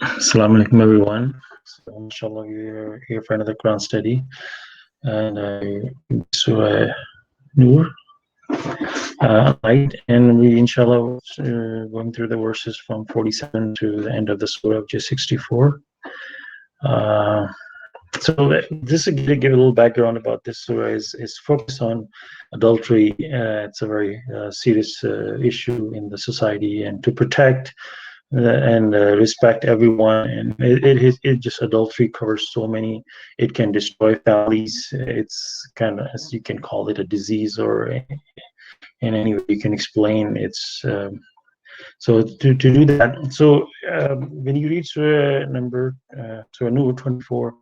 Assalamu Alaikum, everyone. So, inshallah, we're here for another Quran study. And Surah Nur, Light. And we, inshallah, going through the verses from 47 to the end of the Surah, which is 64. This to give a little background about this surah is focused on adultery. It's a very serious issue in the society, and to protect and respect everyone. And it just adultery covers so many. It can destroy families. It's kind of, as you can call it, a disease, or in any way you can explain. It's so to do that. So when you read Surah Nur 24.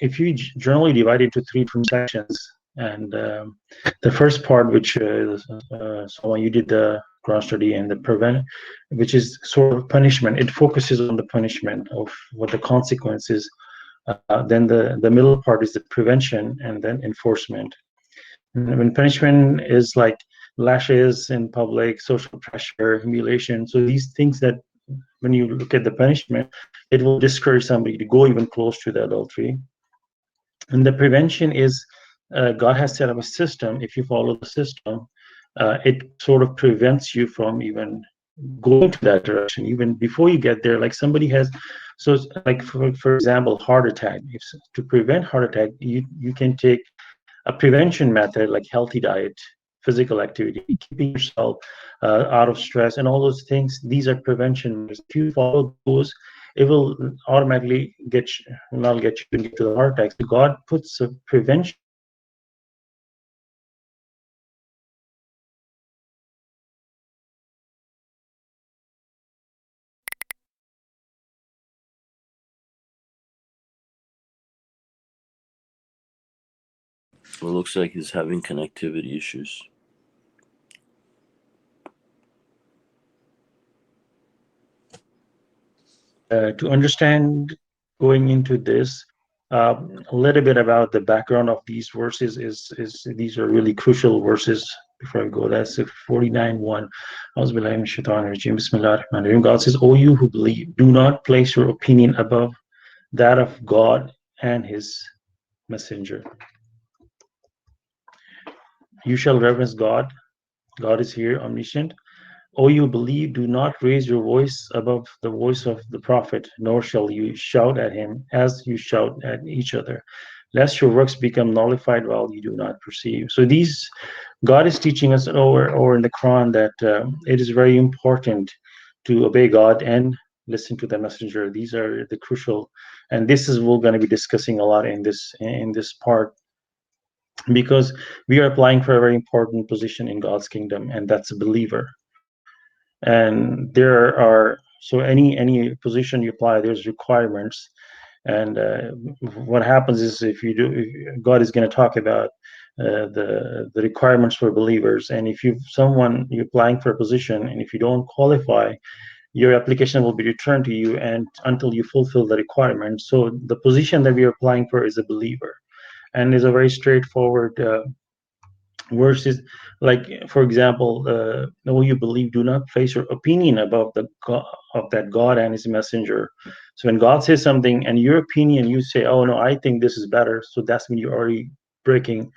If you generally divide it into three different sections, and the first part, which so when you did the Quran study and the prevent, which is sort of punishment, it focuses on the punishment of what the consequences. Then the middle part is the prevention, and then enforcement. And when punishment is like lashes in public, social pressure, humiliation, so these things that when you look at the punishment, it will discourage somebody to go even close to the adultery. And the prevention is God has set up a system. If you follow the system, it sort of prevents you from even going to that direction, even before you get there. Like somebody has, so like for example, heart attack. To prevent heart attack, you can take a prevention method like healthy diet, physical activity, keeping yourself out of stress, and all those things. These are prevention measures. If you follow those, it will automatically not get you into the heart attack. So God puts a prevention Well, it looks like he's having connectivity issues. to understand going into this. A little bit about the background of these verses is these are really crucial verses. Before I go, that's 49:1. God says, "O you who believe, do not place your opinion above that of God and His messenger. You shall reverence God. God is here, omniscient. O you believe, do not raise your voice above the voice of the prophet, nor shall you shout at him as you shout at each other, lest your works become nullified while you do not perceive." So these, God is teaching us over in the Quran that it is very important to obey God and listen to the messenger. These are the crucial, and this is we're going to be discussing a lot in this part, because we are applying for a very important position in God's kingdom, and that's a believer. And there are, so any position you apply, there's requirements. And what happens is, if you do, God is going to talk about the requirements for believers. And if you're applying for a position, and if you don't qualify, your application will be returned to you, and until you fulfill the requirements. So the position that we are applying for is a believer, and is a very straightforward verses. Like, for example, no, you believe, do not place your opinion above the God, of that God and his messenger. So when God says something and your opinion, you say, oh no, I think this is better, so that's when you're already breaking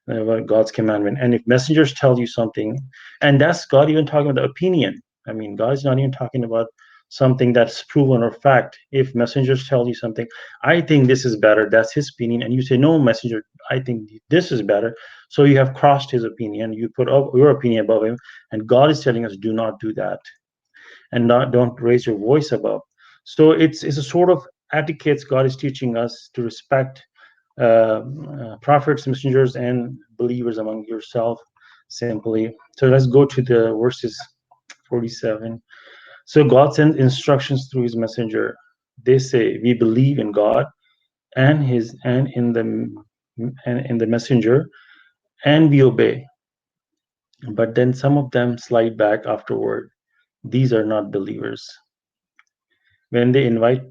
God's commandment. And if messengers tell you something, and that's God even talking about the opinion. I mean, God's not even talking about something that's proven or fact. If messengers tell you something, I think this is better, that's his opinion, and you say, no, messenger, I think this is better. So you have crossed his opinion, you put up your opinion above him, and God is telling us, do not do that, and don't raise your voice above. So it's a sort of etiquette God is teaching us to respect prophets, messengers, and believers among yourself, simply. So let's go to the verses 47. So God sends instructions through his messenger. They say, we believe in God and in the messenger, and we obey. But then some of them slide back afterward. These are not believers. When they invite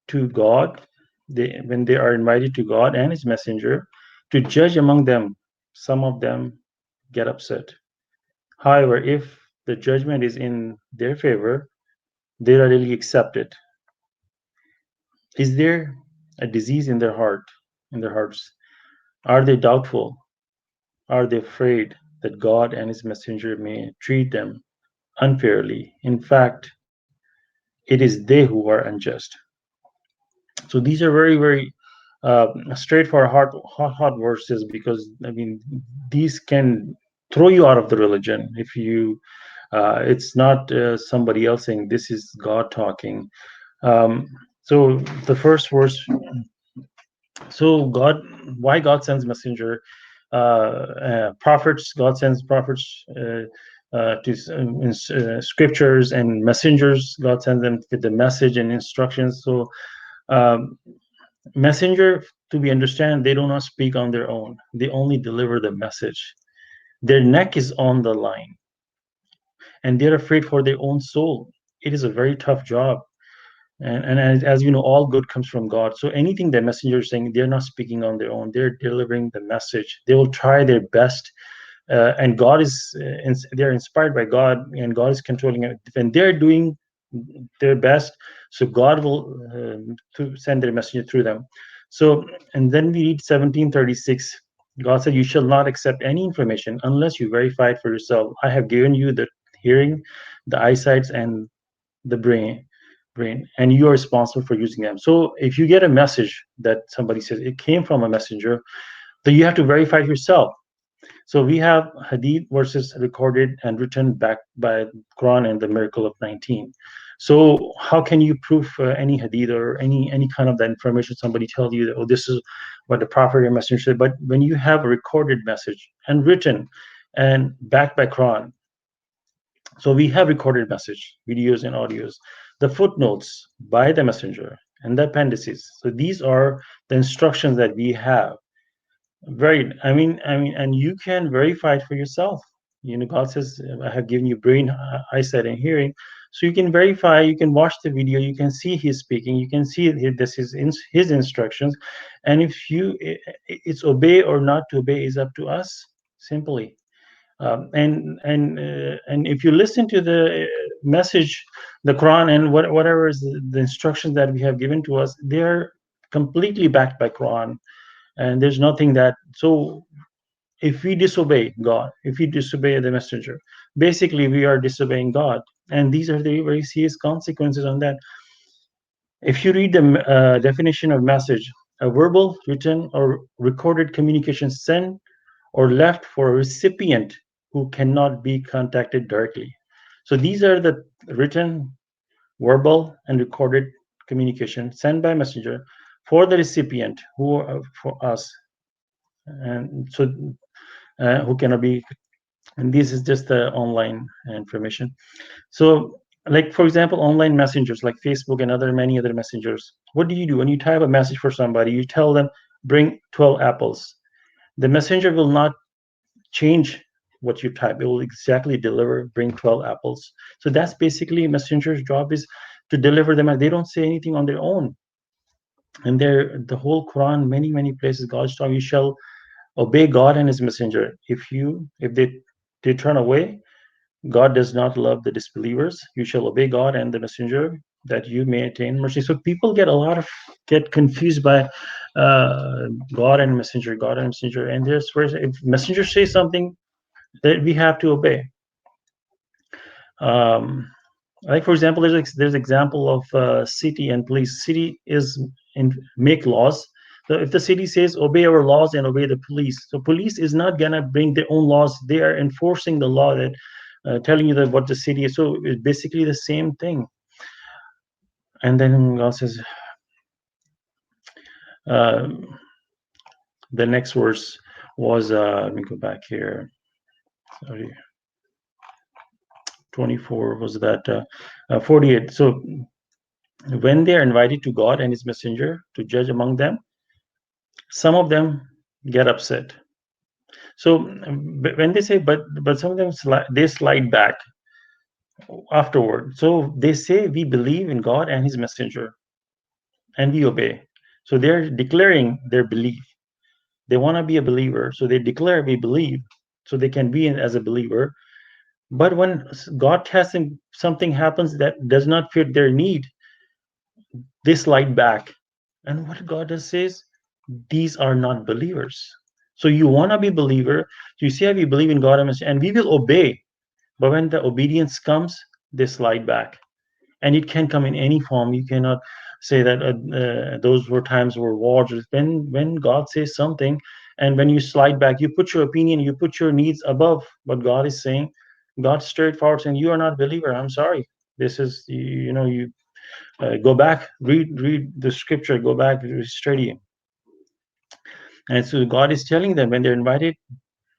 to God, when they are invited to God and his messenger to judge among them, some of them get upset. However, if the judgment is in their favor, they readily accept it. Is there a disease in their hearts? Are they doubtful? Are they afraid that God and his messenger may treat them unfairly? In fact, it is they who are unjust. So these are very, very straightforward, hot verses, because I mean, these can throw you out of the religion if you. It's not somebody else saying, this is God talking. Um, so the first verse. So God, why God sends messenger, prophets? God sends prophets to scriptures, and messengers. God sends them with the message and instructions. So um, messenger, to be understand, they do not speak on their own. They only deliver the message. Their neck is on the line, and they're afraid for their own soul. It is a very tough job. And as you know, all good comes from God. So anything that messenger is saying, they're not speaking on their own. They're delivering the message. They will try their best, and God is. They're inspired by God, and God is controlling it. When they're doing their best, so God will to send their messenger through them. So, and then we read 17:36. God said, "You shall not accept any information unless you verify it for yourself. I have given you the hearing, the eyesight, and the brain, and you are responsible for using them." So if you get a message that somebody says it came from a messenger, then you have to verify it yourself. So we have hadith verses recorded and written back by Quran and the miracle of 19. So how can you prove any hadith or any kind of that information? Somebody tells you that, oh, this is what the prophet and messenger said. But when you have a recorded message and written and backed by Quran, so we have recorded message, videos and audios, the footnotes by the messenger, and the appendices. So these are the instructions that we have. Right. I mean, and you can verify it for yourself. You know, God says, "I have given you brain, eyesight, and hearing," so you can verify. You can watch the video. You can see He's speaking. You can see this is His instructions, and if it's obey or not to obey is up to us. Simply. And if you listen to the message, the Quran, and whatever is the instructions that we have given to us, they're completely backed by Quran, and there's nothing that. So if we disobey God, if we disobey the messenger, basically we are disobeying God, and these are the very serious consequences on that. If you read the definition of message, a verbal, written, or recorded communication sent or left for a recipient who cannot be contacted directly. So these are the written, verbal, and recorded communication sent by messenger for the recipient, who for us, and so who cannot be. And this is just the online information. So, like for example, online messengers like Facebook and other many other messengers. What do you do when you type a message for somebody? You tell them, "Bring 12 apples." The messenger will not change what you type. It will exactly deliver, bring 12 apples. So that's basically messenger's job, is to deliver them, and they don't say anything on their own. And there, the whole Quran, many places, God's talking, you shall obey God and his messenger. If they turn away, God does not love the disbelievers. You shall obey God and the messenger, that you may attain mercy. So people get confused by God and messenger, God and messenger. And there's where if messenger says something, that we have to obey. Um, like for example, there's example of city and police. City is in make laws. So if the city says obey our laws and obey the police, so police is not gonna bring their own laws. They are enforcing the law, that telling you that what the city is. So it's basically the same thing. And then God says, uh, the next verse was, let me go back here. Sorry, 24 was that 48. So when they are invited to God and his messenger to judge among them, some of them get upset. So when they say, but some of them they slide back afterward. So they say, we believe in God and his messenger and we obey. So they're declaring their belief. They want to be a believer, so they declare we believe, so they can be in as a believer. But when God tests them, something happens that does not fit their need, they slide back. And what God does says, these are not believers. So you want to be believer. You say we believe in God and we will obey. But when the obedience comes, they slide back, and it can come in any form. You cannot say that those were times were wars. When God says something, and when you slide back, you put your opinion, you put your needs above what God is saying. God straightforward saying, "You are not a believer. I'm sorry. This is you go back, read the scripture, go back, study." And so God is telling them when they're invited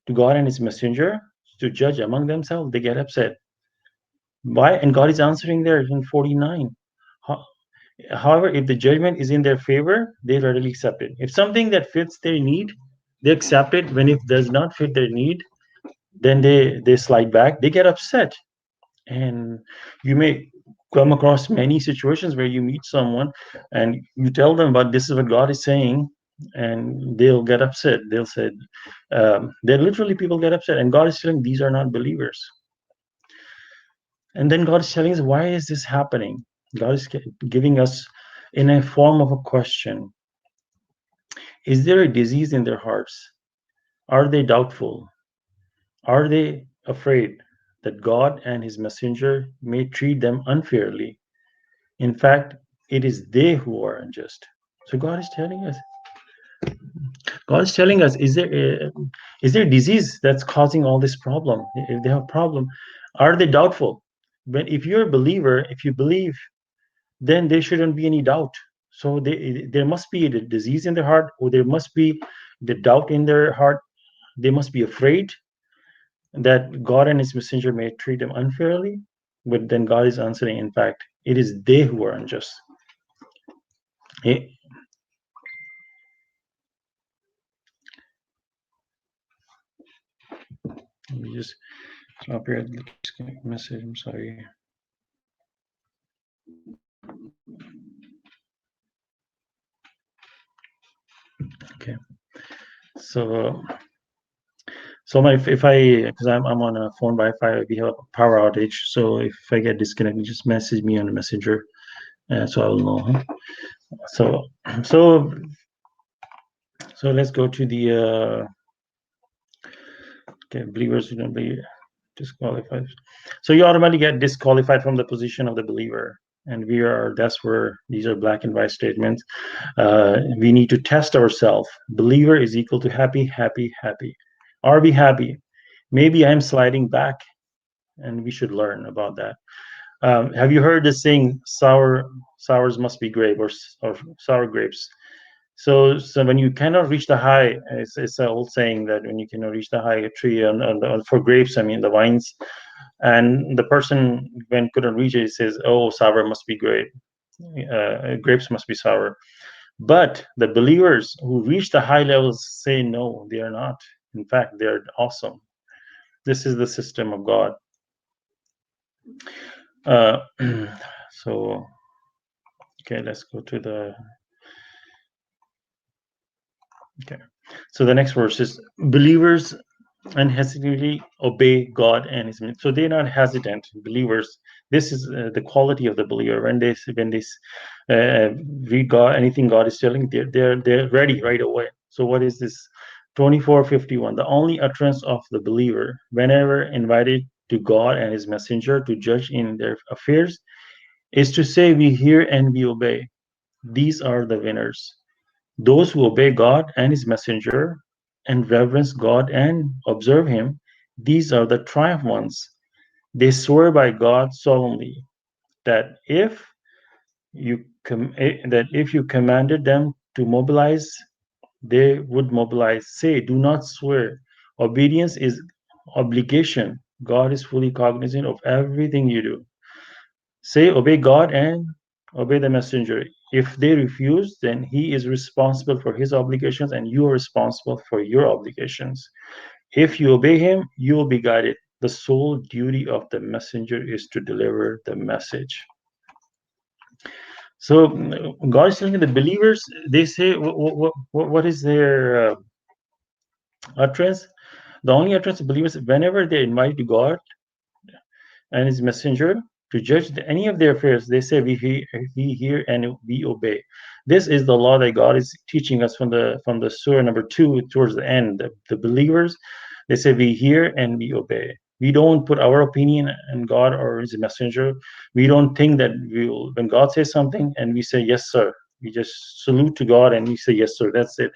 to God and His messenger to judge among themselves, they get upset. Why? And God is answering there in 49. However, if the judgment is in their favor, they readily accept it. If something that fits their need, they accept it. When it does not fit their need, then they slide back. They get upset. And you may come across many situations where you meet someone and you tell them, but this is what God is saying, and they'll get upset. They'll say, they literally people get upset, and God is telling these are not believers. And then God is telling us, why is this happening? God is giving us in a form of a question. Is there a disease in their hearts? Are they doubtful? Are they afraid that God and His messenger may treat them unfairly? In fact, it is they who are unjust. So God is telling us, is there disease that's causing all this problem? If they have a problem, are they doubtful? When if you're a believer, if you believe, then there shouldn't be any doubt. So there must be a disease in their heart, or there must be the doubt in their heart. They must be afraid that God and His messenger may treat them unfairly. But then God is answering, in fact, it is they who are unjust. Eh, Let me just stop here. Message. I'm sorry. Okay. So, if I because I'm on a phone Wi-Fi, we have a power outage. So if I get disconnected, just message me on the messenger, so I will know. Huh? So so so let's go to the okay, believers who don't believe disqualified. So you automatically get disqualified from the position of the believer. And that's where these are black and white statements. We need to test ourselves. Believer is equal to happy, happy, happy. Are we happy? Maybe I'm sliding back, and we should learn about that. Have you heard the saying, sours must be grape, or sour grapes? So when you cannot reach the high, it's an old saying that when you cannot reach the high tree for grapes, I mean the vines, and the person when couldn't reach it, says, "Oh, sour must be great. Grapes must be sour." But the believers who reach the high levels say, "No, they are not. In fact, they are awesome. This is the system of God." Uh, so okay, let's go to the okay. So the next verse is believers unhesitantly obey God and His ministry. So they're not hesitant believers. This is the quality of the believer. When they read God, anything God is telling, they're ready right away. So what is this? 24:51. The only utterance of the believer, whenever invited to God and His messenger to judge in their affairs, is to say, "We hear and we obey." These are the winners. Those who obey God and His messenger and reverence God and observe Him, these are the triumph ones. They swear by God solemnly that if you commanded them to mobilize, they would mobilize. Say, do not swear. Obedience is obligation. God is fully cognizant of everything you do. Say, obey God and obey the messenger. If they refuse, then he is responsible for his obligations and you are responsible for your obligations. If you obey him, you will be guided. The sole duty of the messenger is to deliver the message. So God is telling the believers, they say, what is their utterance? The only utterance of believers, whenever they're invited to God and his messenger, to judge any of their affairs. They say we hear and we obey. This is the law that God is teaching us from the surah number 2 towards the end. The believers, they say we hear and we obey. We don't put our opinion in God or His messenger. We don't think that when God says something and we say yes sir, we just salute to God and we say yes sir. That's it.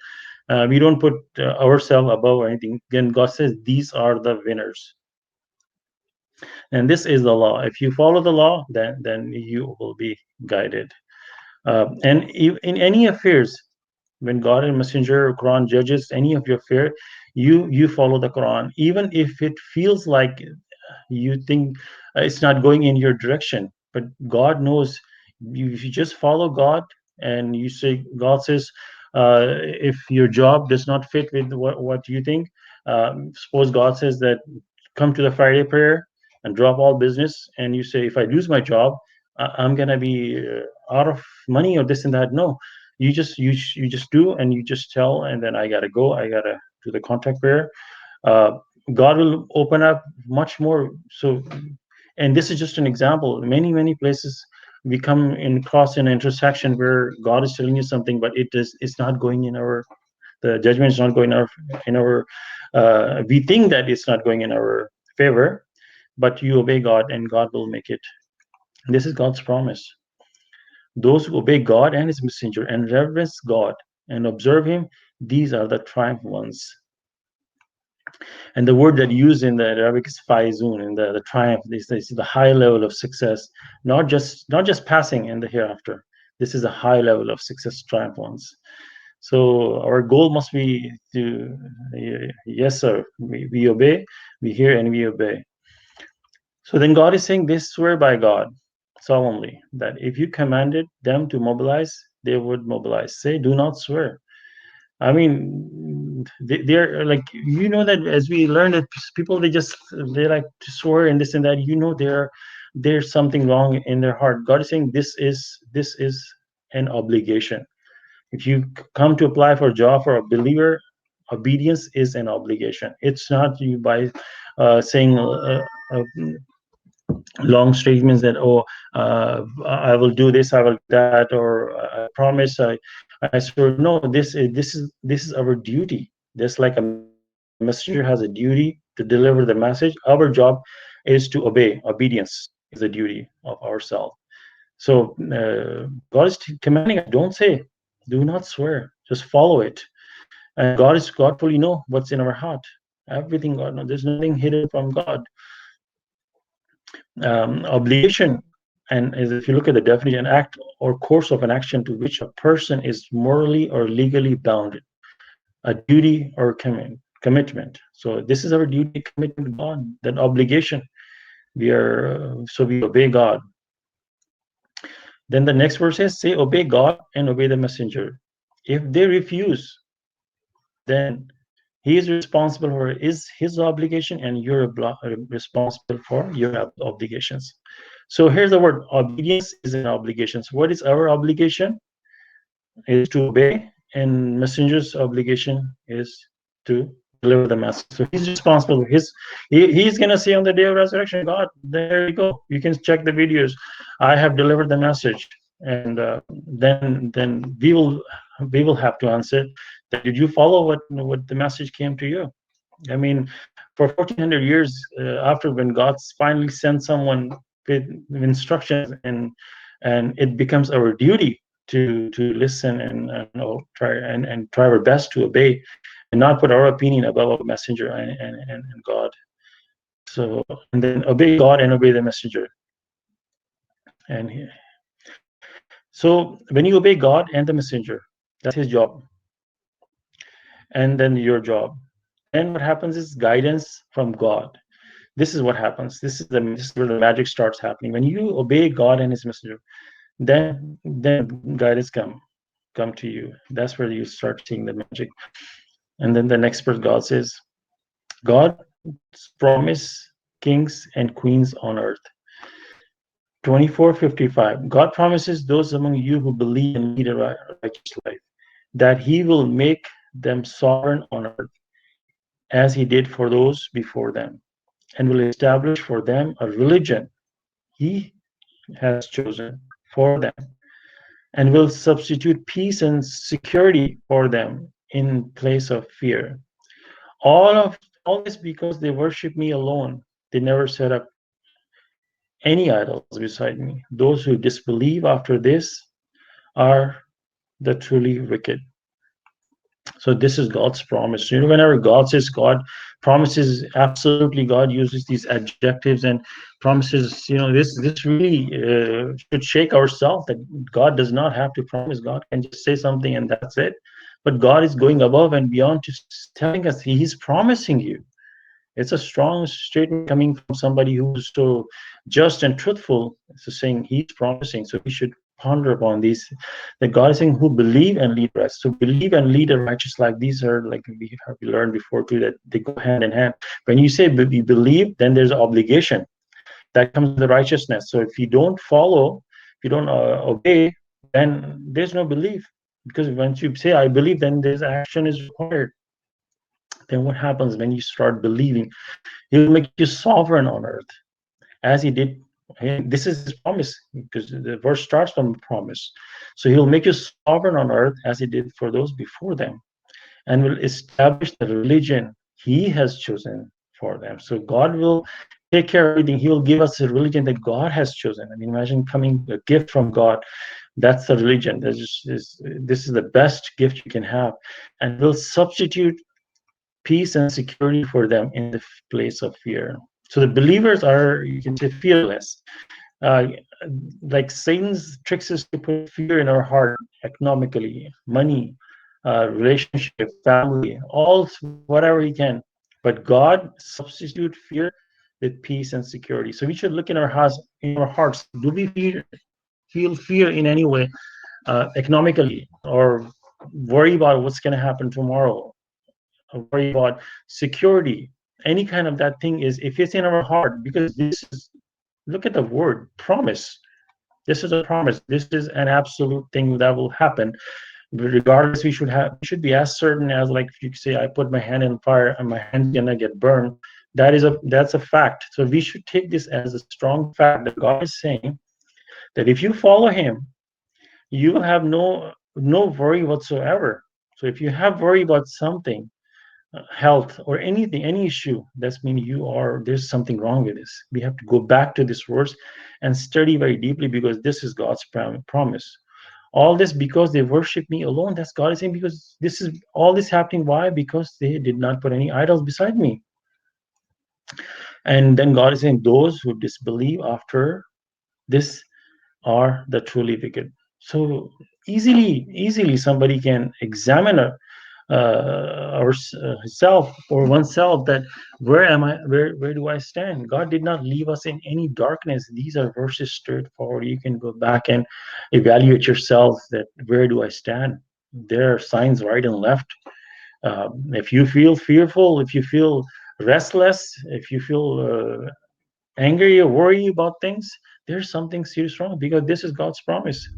We don't put ourselves above or anything. Then God says these are the winners, and this is the law. If you follow the law, then you will be guided. And in any affairs, when God and Messenger or Quran judges any of your affair, you follow the Quran, even if it feels like you think it's not going in your direction, but God knows. If you just follow God and you say God says, if your job does not fit with what you think, suppose God says that come to the Friday prayer and drop all business, and you say if I lose my job, I'm gonna be out of money or this and that. No, you just do, and you just tell, and then I gotta go, I gotta do the contact prayer. uh, God will open up much more. So, and this is just an example. Many places we come in cross an intersection where God is telling you something, but it's not going in our, the judgment is not going in our we think that it's not going in our favor, but you obey God and God will make it. This is God's promise. Those who obey God and His messenger and reverence God and observe Him, these are the triumph ones. And the word that used in the Arabic is faizun, and the triumph. This is the high level of success, not just passing in the hereafter. This is a high level of success, triumph ones. So our goal must be to, yes, sir, we obey, we hear and we obey. So then God is saying this, swear by God solemnly that if you commanded them to mobilize, they would mobilize. Say, do not swear. I mean, they're like, that as we learned that people, they like to swear and this and that. There's something wrong in their heart. God is saying this is an obligation. If you come to apply for a job for a believer, obedience is an obligation. It's not you by saying long statements that, oh, I will do this, I will do that, or I promise, I swear. No, this is our duty. Just like a messenger has a duty to deliver the message, our job is to obey. Obedience is the duty of ourselves. So God is commanding us, don't say, do not swear, just follow it. And God fully know what's in our heart. Everything God knows. There's nothing hidden from God. Obligation, and as if you look at the definition, an act or course of an action to which a person is morally or legally bound, a duty or commitment. So this is our duty, commitment to God, that obligation. We obey God. Then the next verse says, say, obey God and obey the messenger. If they refuse, then he is responsible for his obligation, and you're responsible for your obligations. So here's the word: obedience is an obligation. So what is our obligation? Is to obey, and messenger's obligation is to deliver the message. So he's responsible. He's gonna say on the day of resurrection, God, there you go. You can check the videos. I have delivered the message, and then we will have to answer that. Did you follow what the message came to you? I mean, for 1400 years after, when God finally sent someone with instructions, and it becomes our duty to listen and try our best to obey, and not put our opinion above our messenger and God. So, and then obey God and obey the messenger. And so when you obey God and the messenger, that's his job, and then your job. Then what happens is guidance from God. This is what happens. This is where the magic starts happening. When you obey God and His messenger, then guidance come to you. That's where you start seeing the magic. And then the next verse, God says, God's promise kings and queens on earth. 24:55. God promises those among you who believe and lead a righteous life that He will make them sovereign on earth, as He did for those before them, and will establish for them a religion He has chosen for them, and will substitute peace and security for them in place of fear. All this because they worship me alone. They never set up any idols beside me. Those who disbelieve after this are the truly wicked. So this is God's promise. Whenever God says, God promises, absolutely, God uses these adjectives and promises. This really should shake ourselves, that God does not have to promise. God can just say something and that's it. But God is going above and beyond to telling us He's promising you. It's a strong statement coming from somebody who's so just and truthful. So saying He's promising, so we should ponder upon these. That God is saying, "Who believe and lead rest." So believe and lead a righteous life. These are, like we learned before too, that they go hand in hand. When you say you believe, then there's obligation that comes with the righteousness. So if you don't follow, if you don't obey, then there's no belief. Because once you say I believe, then there's action is required. Then what happens when you start believing? He will make you sovereign on earth, as He did. This is His promise, because the verse starts from a promise. So He'll make you sovereign on earth as He did for those before them, and will establish the religion He has chosen for them. So God will take care of everything. He will give us a religion that God has chosen. I mean, imagine coming a gift from God. That's the religion. This is the best gift you can have, and will substitute peace and security for them in the place of fear. So the believers are, you can say, fearless. Uh, like Satan's tricks is to put fear in our heart, economically, money, relationship, family, all, whatever he can. But God substitute fear with peace and security. So we should look in our hearts. Do we feel fear in any way, economically, or worry about what's going to happen tomorrow? Worry about security, any kind of that thing, is if it's in our heart, because this is, look at the word promise. This is a promise. This is an absolute thing that will happen. Regardless, we should be as certain as, like, if you say I put my hand in fire and my hand's gonna get burned, that's a fact. So we should take this as a strong fact that God is saying that if you follow Him, you will have no worry whatsoever. So if you have worry about something, health or anything, any issue, that's mean there's something wrong with this. We have to go back to this verse and study very deeply, because this is God's promise. All this because they worship me alone. That's God is saying, because this is all this happening. Why? Because they did not put any idols beside me. And then God is saying, those who disbelieve after this are the truly wicked. So easily somebody can examine ourself or oneself, that where am I, where do I stand? God did not leave us in any darkness. These are verses straightforward. You can go back and evaluate yourself, that where do I stand. There are signs right and left. If you feel fearful, if you feel restless, if you feel angry or worry about things, there's something serious wrong, because this is God's promise.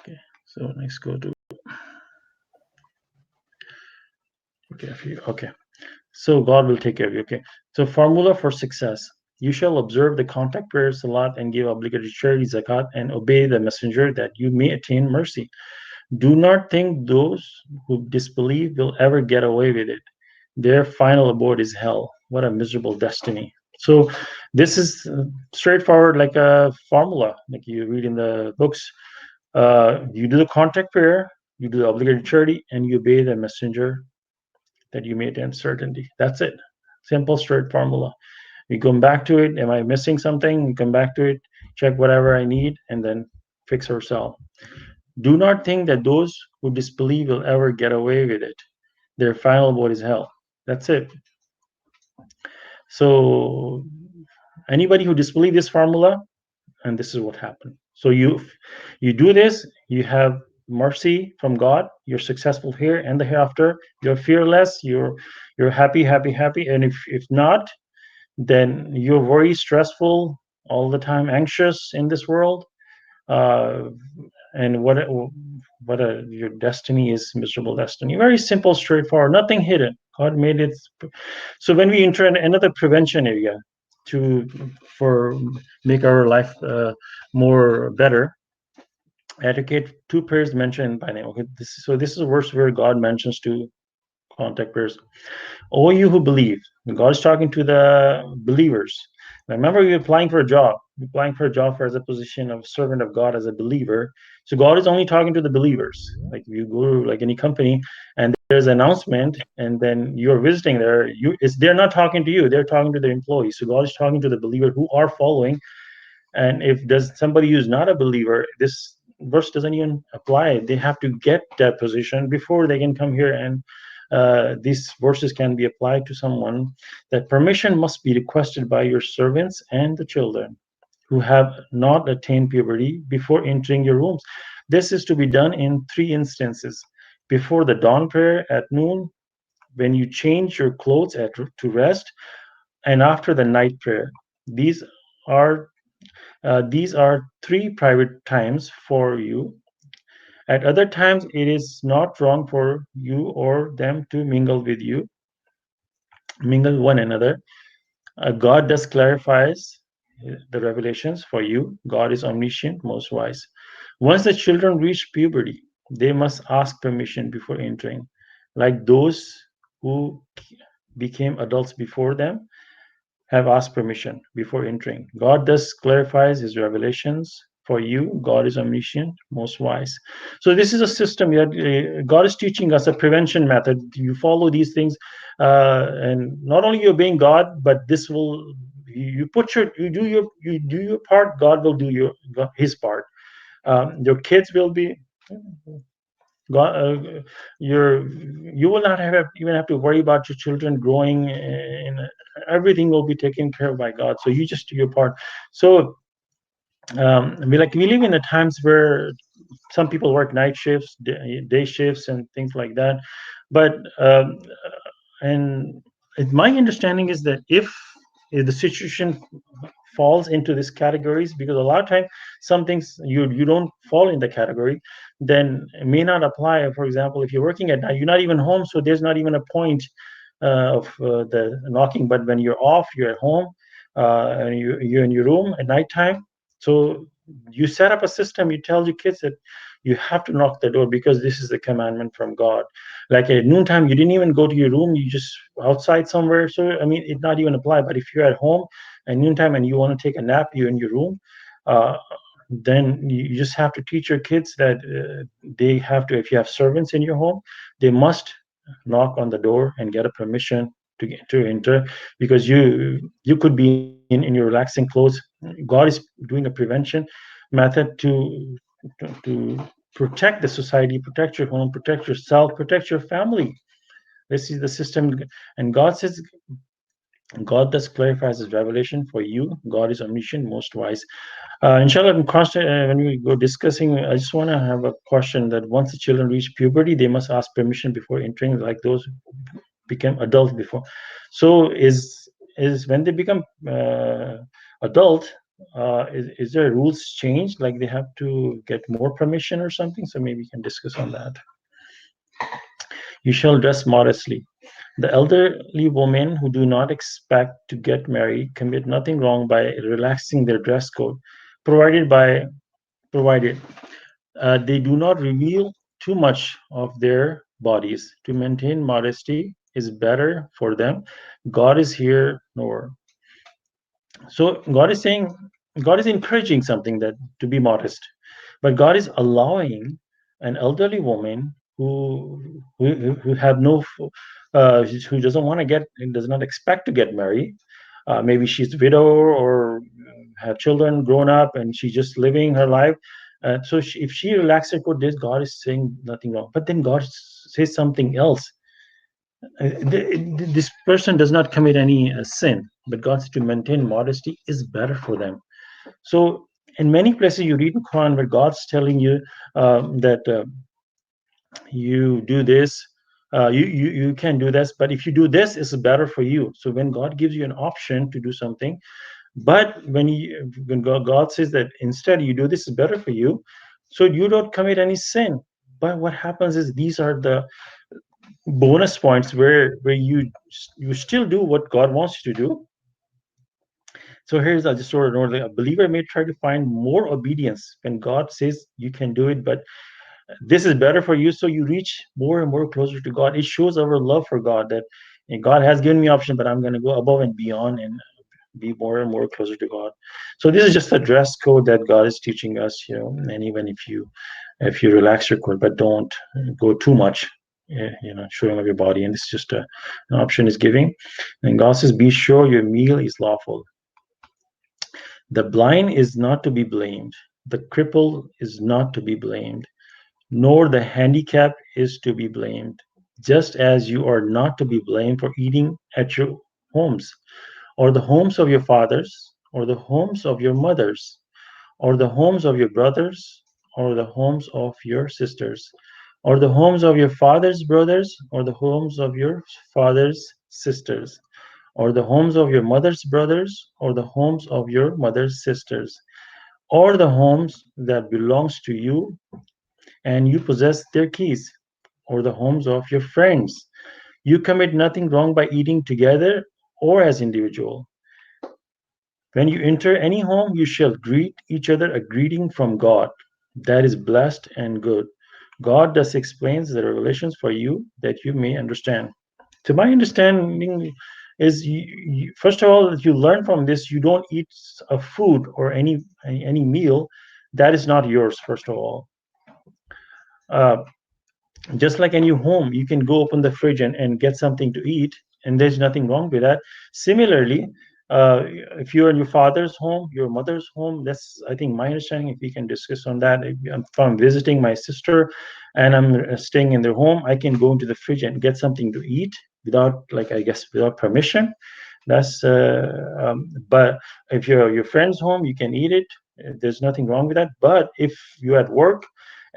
Okay, so let's go to, okay. So God will take care of you. Okay. So formula for success. You shall observe the contact prayer, salat, and give obligatory charity, zakat, and obey the messenger, that you may attain mercy. Do not think those who disbelieve will ever get away with it. Their final abode is hell. What a miserable destiny. So this is straightforward, like a formula, like you read in the books. You do the contact prayer, you do the obligatory charity, and you obey the messenger, that you may attain certainty. That's it. Simple, straight formula. We come back to it. Am I missing something? We come back to it, check whatever I need, and then fix ourselves. Do not think that those who disbelieve will ever get away with it. Their final abode is hell. That's it. So anybody who disbelieves this formula, and this is what happened. So you do this, you have mercy from God. You're successful here and the hereafter. You're fearless. You're happy, happy, happy. And if not, then you're very stressful all the time, anxious in this world. Uh, and your destiny is miserable destiny. Very simple, straightforward, nothing hidden. God made it. So when we enter another prevention area, to for make our life more better. Etiquette, two prayers mentioned by name. Okay, this is a verse where God mentions two contact prayers. O you who believe, God is talking to the believers. Remember, you're applying for a job. You're applying for a job for as a position of servant of God as a believer. So God is only talking to the believers. Like you go to like any company and there's an announcement, and then you're visiting there. They're not talking to you. They're talking to the employees. So God is talking to the believer who are following. And if does somebody who's not a believer, this verse doesn't even apply. They have to get that position before they can come here, and these verses can be applied to someone. That permission must be requested by your servants and the children who have not attained puberty before entering your rooms. This is to be done in three instances: before the dawn prayer at noon, when you change your clothes to rest, and after the night prayer. These are these are three private times for you. At other times, it is not wrong for you or them to mingle one another. God does clarifies the revelations for you. God is omniscient, most wise. Once the children reach puberty, they must ask permission before entering, like those who became adults before them have asked permission before entering. God thus clarifies his revelations for you. God is omniscient, most wise. So this is a system that God is teaching us a prevention method. You follow these things, and not only you obeying God, but this will you do your part. God will do his part. Your kids will be God, you will not even have to worry about your children growing, and everything will be taken care of by God. So you just do your part. So we live in the times where some people work night shifts, day shifts, and things like that. But and my understanding is that if the situation falls into these categories, because a lot of times some things you don't fall in the category, then it may not apply. For example, if you're working at night, you're not even home, so there's not even a point of the knocking. But when you're off, you're at home, and you're in your room at nighttime. So you set up a system. You tell your kids that you have to knock the door because this is the commandment from God. Like at noontime, you didn't even go to your room, you just outside somewhere. So I mean, it not even apply. But if you're at home at noontime and you want to take a nap, you're in your room, uh, then you just have to teach your kids that they have to, if you have servants in your home, they must knock on the door and get a permission to enter, because you could be in your relaxing clothes. God is doing a prevention method to protect the society, protect your home, protect yourself, protect your family. This is the system. And God thus clarifies his revelation for you. God is omniscient, most wise. Inshallah, when we go discussing, I just want to have a question that once the children reach puberty, they must ask permission before entering, like those who became adults before. So is when they become adult, is their rules changed? Like they have to get more permission or something? So maybe we can discuss on that. You shall dress modestly. The elderly women who do not expect to get married commit nothing wrong by relaxing their dress code, provided by provided they do not reveal too much of their bodies. To maintain modesty is better for them. God is here nor. So God is encouraging something, that to be modest, but God is allowing an elderly woman who have no who doesn't want to get, does not expect to get married. Maybe she's a widow or have children grown up and she's just living her life. So if she relaxes her code, this God is saying nothing wrong. But then God says something else. This person does not commit any sin, but God says to maintain modesty is better for them. So in many places you read in Quran where God's telling you that you do this, you can do this, but if you do this, it's better for you. So when God gives you an option to do something, but when God says that instead you do this is better for you, so you don't commit any sin. But what happens is these are the bonus points where you still do what God wants you to do, So here's I just sort of know, like, a believer may try to find more obedience when God says you can do it, but this is better for you, so you reach more and more closer to God. It shows our love for God, that God has given me option, but I'm going to go above and beyond and be more and more closer to God. So this is just a dress code that God is teaching us, and even if you relax your code, but don't go too much, showing of your body. And it's just an option is giving. And God says, be sure your meal is lawful. The blind is not to be blamed. The cripple is not to be blamed, nor the handicapped is to be blamed, just as you are not to be blamed for eating at your homes, or the homes of your fathers, or the homes of your mothers, or the homes of your brothers, or the homes of your sisters, or the homes of your father's brothers, or the homes of your father's sisters, or the homes of your mother's brothers, or the homes of your mother's sisters, or the homes that belongs to you and you possess their keys, or the homes of your friends. You commit nothing wrong by eating together or as individual. When you enter any home, you shall greet each other a greeting from God. That is blessed and good. God thus explains the revelations for you that you may understand. To my understanding, is first of all, you learn from this, you don't eat a food or any meal that is not yours. First of all, uh, just like any home, you can go open the fridge and get something to eat, and there's nothing wrong with that. Similarly, if you're in your father's home, your mother's home, that's, I think, my understanding. If we can discuss on that, if I'm visiting my sister and I'm staying in their home, I can go into the fridge and get something to eat without, like, I guess, without permission. That's but if you're your friend's home, you can eat it. There's nothing wrong with that. But if you're at work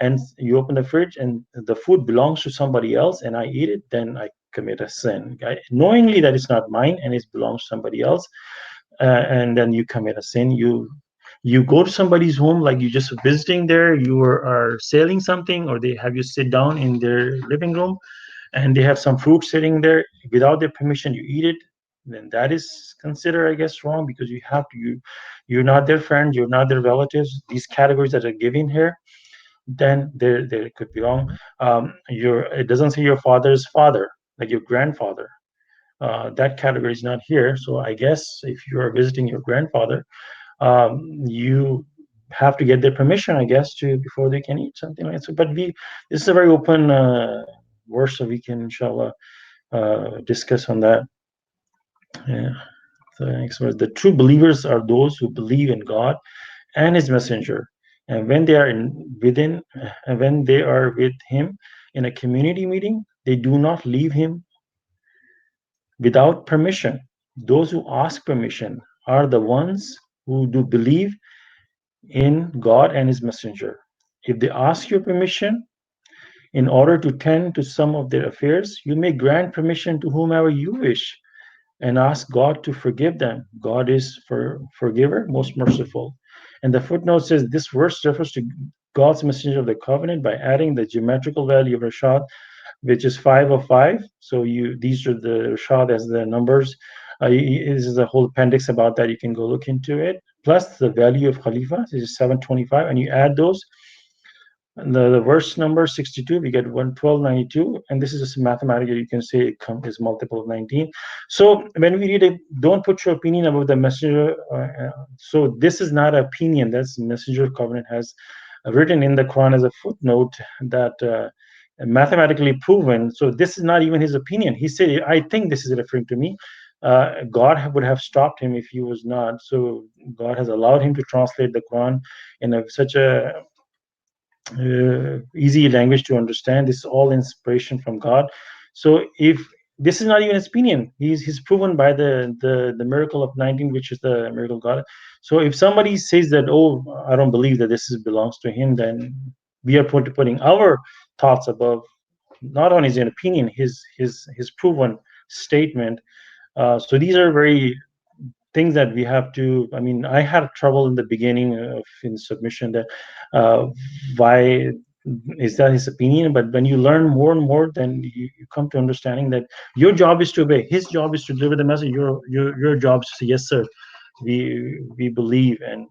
and you open the fridge and the food belongs to somebody else and I eat it, then I commit a sin. Knowingly that it's not mine and it belongs to somebody else, and then you commit a sin. You go to somebody's home, like you just visiting there, you are selling something, or they have you sit down in their living room and they have some fruit sitting there without their permission, you eat it, then that is considered, I guess, wrong, because you're not their friend, you're not their relatives, these categories that are given here, then there could be wrong. It doesn't say your father's father, like your grandfather. That category is not here. So I guess if you are visiting your grandfather, you have to get their permission, I guess, to before they can eat something like that. So, but this is a very open verse, so we can, inshallah, discuss on that. Yeah. The next verse: the true believers are those who believe in God and His messenger, and when they are with Him in a community meeting, they do not leave Him without permission. Those who ask permission are the ones who do believe in God and His messenger. If they ask your permission in order to tend to some of their affairs, you may grant permission to whomever you wish and ask God to forgive them. God is forgiver, most merciful. And the footnote says this verse refers to God's messenger of the covenant by adding the geometrical value of Rashad, which is 5 of 5. So these are the Rashad as the numbers. This is a whole appendix about that. You can go look into it. Plus the value of Khalifa, this is 725, and you add those. The verse number 62, we get 1292, and this is just mathematically, you can say it is multiple of 19. So when we read it, don't put your opinion about the messenger. So this is not an opinion. That's messenger of covenant has written in the Quran as a footnote that mathematically proven. So this is not even his opinion. He said, I think this is referring to me. God would have stopped him if he was not. So God has allowed him to translate the Quran in such a easy language to understand. This is all inspiration from God. So if this is not even his opinion, he's proven by the miracle of 19, which is the miracle of God. So if somebody says that, oh, I don't believe that belongs to him, then we are putting our thoughts above not only his opinion, his proven statement. So these are very things that we have to, I mean, I had trouble in the beginning of in submission that why is that his opinion, but when you learn more and more, then you come to understanding that your job is to obey, his job is to deliver the message, your job is to say yes sir, we believe, and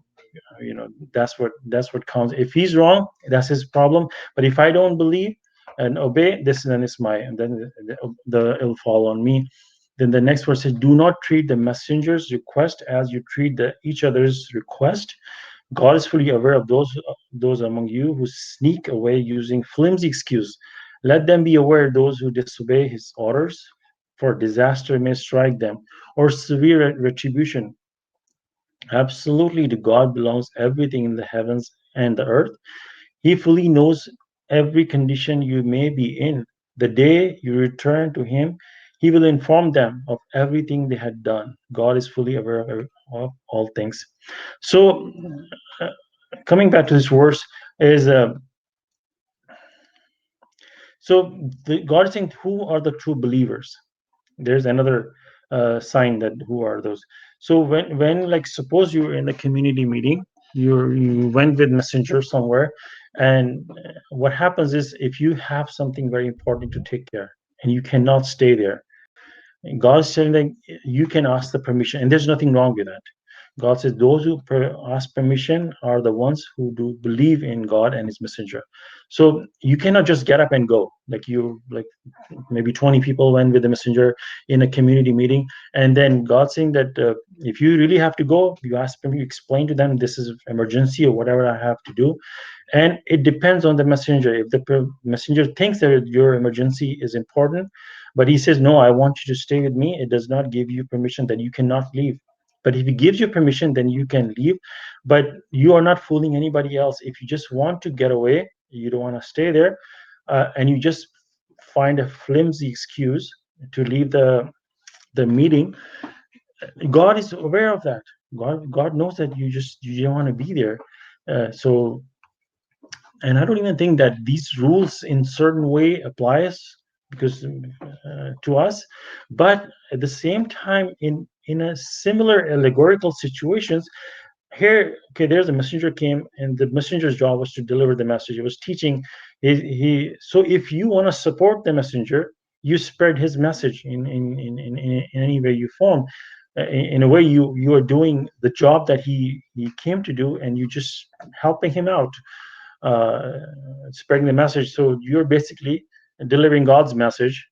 that's what counts. If he's wrong, that's his problem. But if I don't believe and obey this, then it's my, and then it'll fall on me. Then the next verse says, do not treat the messenger's request as you treat each other's request. God is fully aware of those among you who sneak away using flimsy excuse. Let them be aware those who disobey his orders, for disaster may strike them, or severe retribution. Absolutely, to God belongs everything in the heavens and the earth. He fully knows every condition you may be in. The day you return to Him, He will inform them of everything they had done. God is fully aware of all things. So, uh, coming back to this verse, is God is saying, who are the true believers? There's another sign that who are those. So when like suppose you're in a community meeting, you went with messenger somewhere, and what happens is if you have something very important to take care and you cannot stay there, God is saying that you can ask the permission, and there's nothing wrong with that. God says those who ask permission are the ones who do believe in God and His messenger. So you cannot just get up and go. Like maybe 20 people went with the messenger in a community meeting, and then God saying that if you really have to go, you ask them, you explain to them this is emergency or whatever I have to do, and it depends on the messenger. If the messenger thinks that your emergency is important, but he says, no, I want you to stay with me, it does not give you permission that you cannot leave. But if he gives you permission, then you can leave. But you are not fooling anybody else. If you just want to get away, you don't want to stay there, and you just find a flimsy excuse to leave the meeting, God is aware of that. God knows that you don't want to be there. So, and I don't even think that these rules in certain way applies because to us, but at the same time, in a similar allegorical situations, here, okay, there's a messenger came, and the messenger's job was to deliver the message. He was teaching. So if you want to support the messenger, you spread his message in any way you form. In a way, you are doing the job that he came to do, and you just helping him out, uh, spreading the message. So you're basically delivering God's message,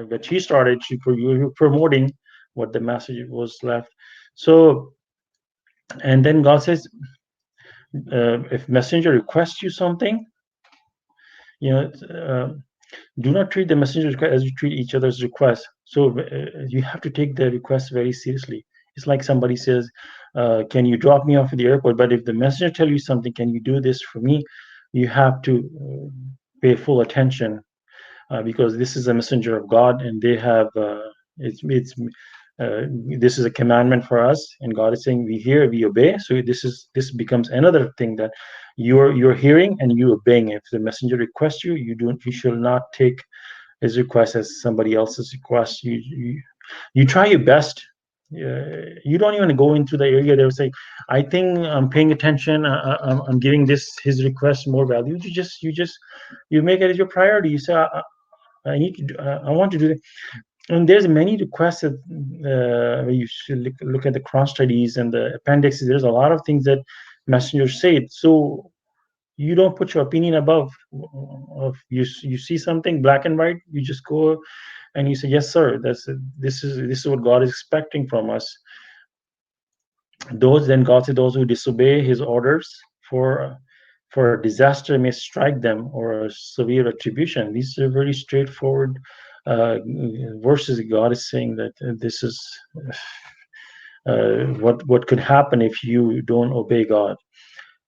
which He started. You're promoting what the message was left. So, and then God says, if messenger requests you something, you know, do not treat the messenger request as you treat each other's requests. So you have to take the request very seriously. It's like somebody says, "Can you drop me off at the airport?" But if the messenger tell you something, "Can you do this for me?" You have to pay full attention, because this is a messenger of God, and they have it's uh, this is a commandment for us, and God is saying we hear, we obey. So this becomes another thing that you're hearing and you obeying. If the messenger requests you, you shall not take his request as somebody else's request. You try your best. You don't even go into the area. They will say, "I think I'm paying attention. I'm giving his request more value." You make it as your priority. You say, I need to I want to do that. And there's many requests that you should look at the cross studies and the appendixes. There's a lot of things that messengers say. So you don't put your opinion above. Of you see something black and white, you just go and you say, yes, sir. This is what God is expecting from us. God said, those who disobey His orders, for for disaster may strike them, or a severe retribution. These are very straightforward verses. God is saying that this is what could happen if you don't obey God.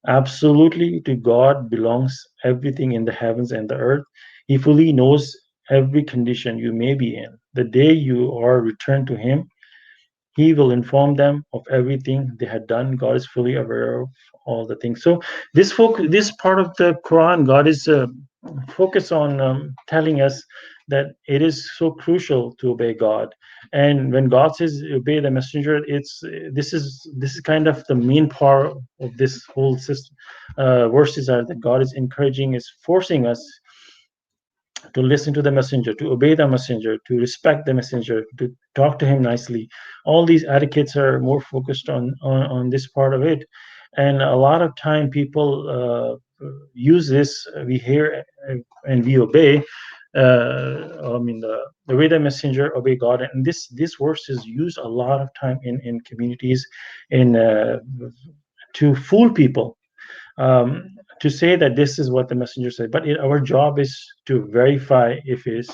Absolutely, to God belongs everything in the heavens and the earth. He fully knows every condition you may be in. The day you are returned to Him, He will inform them of everything they had done. God is fully aware of all the things. So this part of the Quran, God is focus on telling us that it is so crucial to obey God. And when God says obey the messenger, this is kind of the main part of this whole system. Verses are that God is encouraging, is forcing us to listen to the messenger, to obey the messenger, to respect the messenger, to talk to him nicely. All these etiquettes are more focused on this part of it. And a lot of time people use this, we hear and we obey. I mean, the way the messenger obey God, and this verse is used a lot of time in communities, in to fool people, um, to say that this is what the messenger said. But our job is to verify if it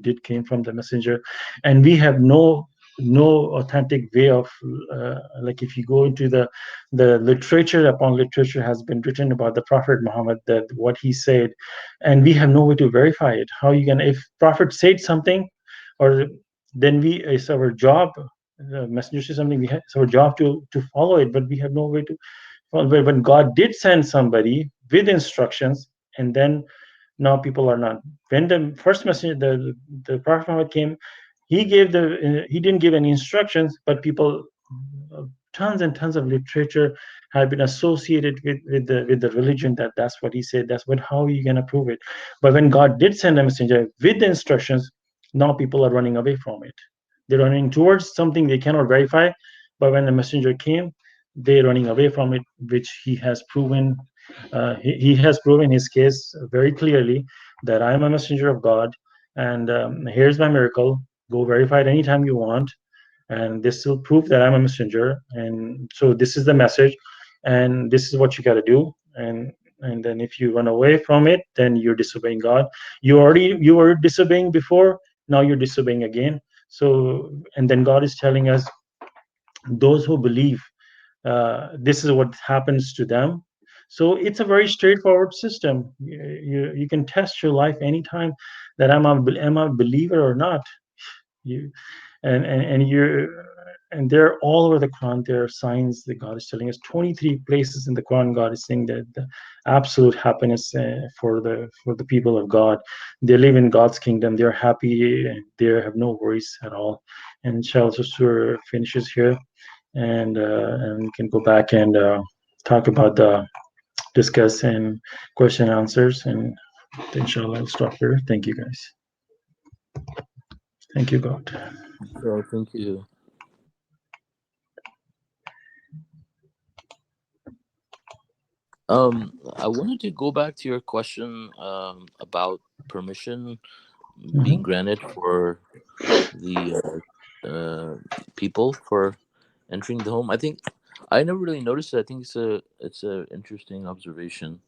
did came from the messenger, and we have no authentic way of, like, if you go into the literature upon literature has been written about the Prophet Muhammad, that what he said, and we have no way to verify it. How you can, if Prophet said something, or then it's our job, the messenger says something, it's our job to follow it, but we have no way to. Well, when God did send somebody with instructions, and then now people are not. When the first messenger, the Prophet Muhammad came, he didn't give any instructions, but people, tons and tons of literature have been associated with the religion, that that's what he said. That's what, how are you gonna prove it? But when God did send a messenger with the instructions, now people are running away from it. They're running towards something they cannot verify. But when the messenger came, they're running away from it, which he has proven. He has proven his case very clearly, that I am a messenger of God, and here's my miracle. Go verify it anytime you want, and this will prove that I'm a messenger. And so this is the message, and this is what you got to do. And then if you run away from it, then you're disobeying God. You were disobeying before, now you're disobeying again. So, and then God is telling us, those who believe, this is what happens to them. So it's a very straightforward system. You can test your life anytime, that am I a believer or not. You and you're, and they're all over the Quran. There are signs that God is telling us. 23 places in the Quran, God is saying that the absolute happiness, for the people of God. They live in God's kingdom. They're happy. They have no worries at all. And inshallah, Surah finishes here, and we can go back and talk about the discuss and question and answers. And inshallah, I'll stop here. Thank you, guys. Thank you, God. So thank you. I wanted to go back to your question about permission being granted for the people for entering the home. I think I never really noticed it. I think it's a interesting observation,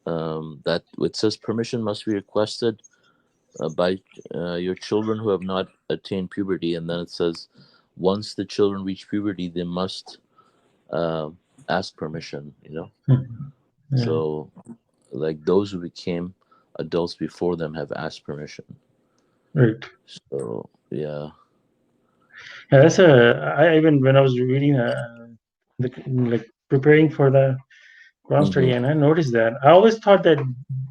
that it says permission must be requested by your children who have not attained puberty, and then it says once the children reach puberty, they must uh, ask permission. Yeah. So like those who became adults before them have asked permission. Right. So yeah. Yeah, that's I even when I was reading, like preparing for the Quran study, Mm-hmm. and I noticed that I always thought that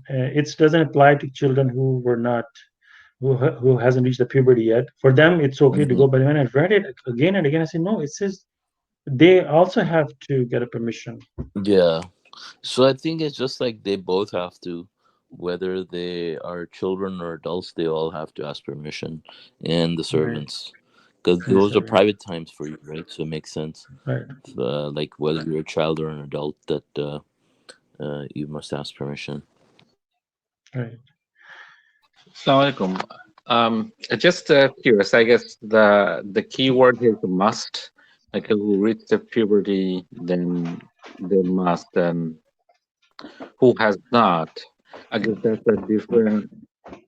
it doesn't apply to children who were not, who hasn't reached the puberty yet. For them, it's okay to Mm-hmm. go. But when I read it again and again, I said, no, it says they also have to get a permission. Yeah. So I think it's just like they both have to, whether they are children or adults, they all have to ask permission, and the Right. servants, because Yes, those are sir. private times for you, right? So it makes sense. Right. Like whether you're a child or an adult, that you must ask permission. Right. Assalamu alaikum. Just curious, I guess the key word here is must. Like who reached the puberty, then they must, and who has not. I guess that's a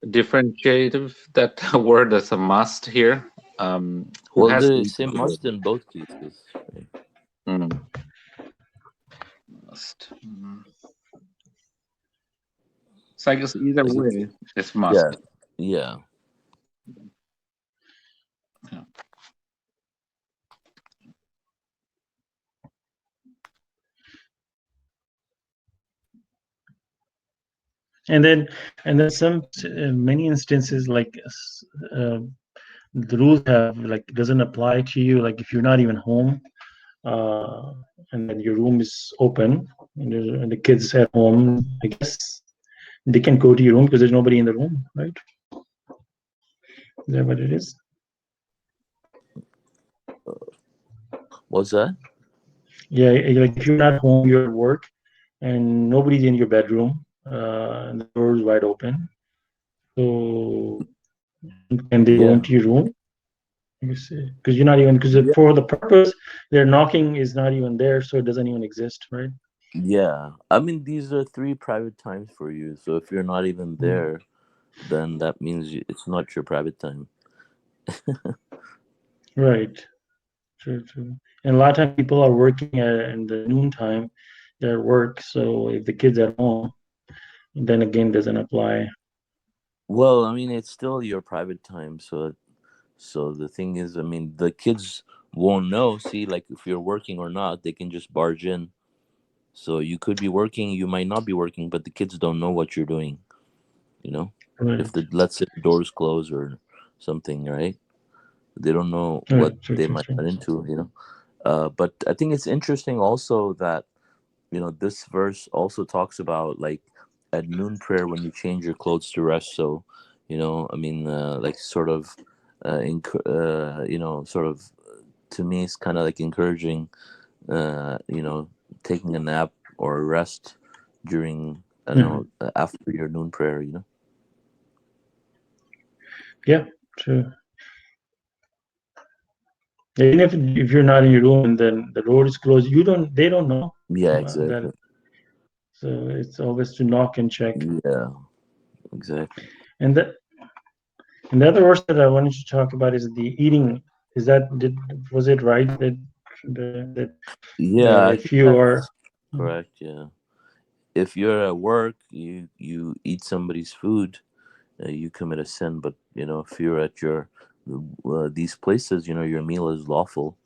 differentiative, that word as a must here. Who Well, has they reached say must puberty? in both cases. Right? Mm, must. So I guess either Like way, it's yeah, must. yeah. Yeah. And then some, many instances, like, uh, the rules have, like, doesn't apply to you, like if you're not even home, uh, and then your room is open, and the kids at home, I guess They can go to your room because there's nobody in the room, right? Is that what it is? What's that? Yeah, like if you're not home, you're at work, and nobody's in your bedroom, and the door is wide open. So can they go Yeah. into your room? Because you're not even, because Yeah. for the purpose, their knocking is not even there, so it doesn't even exist, right? Yeah. I mean, these are 3 private times for you. So if you're not even there, then that means it's not your private time. Right. True, true. And a lot of times people are working in the noontime, they're at work. So if the kid's at home, then again doesn't apply. Well, I mean, it's still your private time. So the thing is, I mean, the kids won't know. See, like if you're working or not, they can just barge in. So you could be working, you might not be working, but the kids don't know what you're doing. You know, if Right. the let's say the doors close or something, right? They don't know what Right. True, they true, might true. run into. But I think it's interesting also that this verse also talks about like at noon prayer when you change your clothes to rest. So I mean, like sort of sort of to me it's kind of like encouraging taking a nap or a rest during I don't Mhm. know after your noon prayer. Yeah, true. Even if you're not in your room and then the door is closed, they don't know Yeah, that. exactly. So it's always to knock and check. Yeah, exactly. And the other verse that I wanted to talk about is the eating. Is that was it right that Yeah, I if think you are that's correct. Yeah, if you're at work, you eat somebody's food, you commit a sin. But if you're at your these places, your meal is lawful.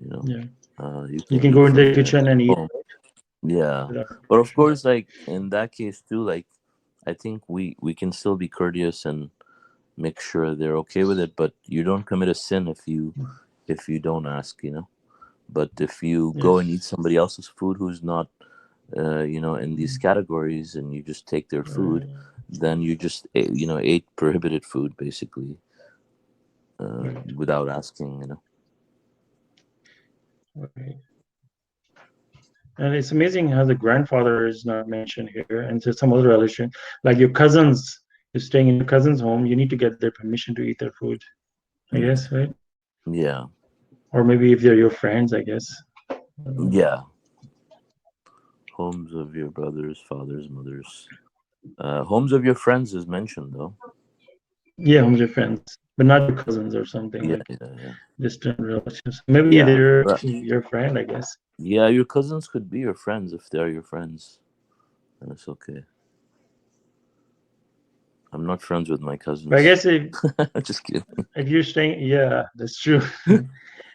You know, yeah, you you can can eat go in from the your kitchen and eat home. Yeah, without but of permission. course, like in that case too, like I think we can still be courteous and make sure they're okay with it. But you don't commit a sin if you don't ask. But if you go and eat Yes. somebody else's food who's not in these categories, and you just take their food, then you just ate prohibited food basically, Right. without asking. Right. And it's amazing how the grandfather is not mentioned here, and to some other relation, like your cousins. You're staying in your cousin's home. You need to get their permission to eat their food. I Mm. guess, right? Yeah, Or maybe if they're your friends, I guess. yeah. Homes of your brothers, fathers, mothers. Homes of your friends is mentioned though. Yeah, homes your friends, but not your cousins or something Yeah, like yeah, yeah. distant relatives. Maybe Yeah, they're but your friend, I guess. yeah, your cousins could be your friends if they're your friends. And it's okay. I'm not friends with my But I cousins. guess Just kidding. if you're staying, yeah, that's true.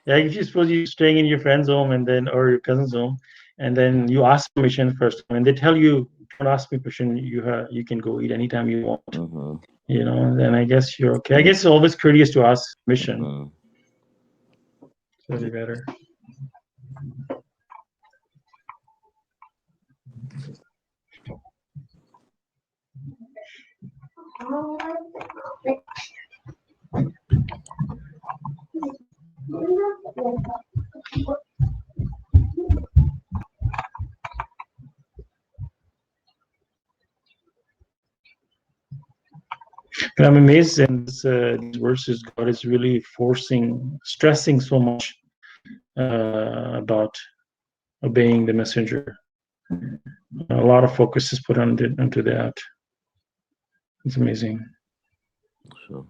Yeah, if you suppose you're staying in your friend's home and then or your cousin's home, and then you ask permission first, and they tell you, "Don't ask me permission. You can go eat anytime you want." Mm-hmm. Then I guess you're okay. I guess it's always courteous to ask permission. Mm-hmm. So it'll be better. But I'm amazed in these verses. God is really stressing so much about obeying the messenger. A lot of focus is put onto that. It's amazing. So,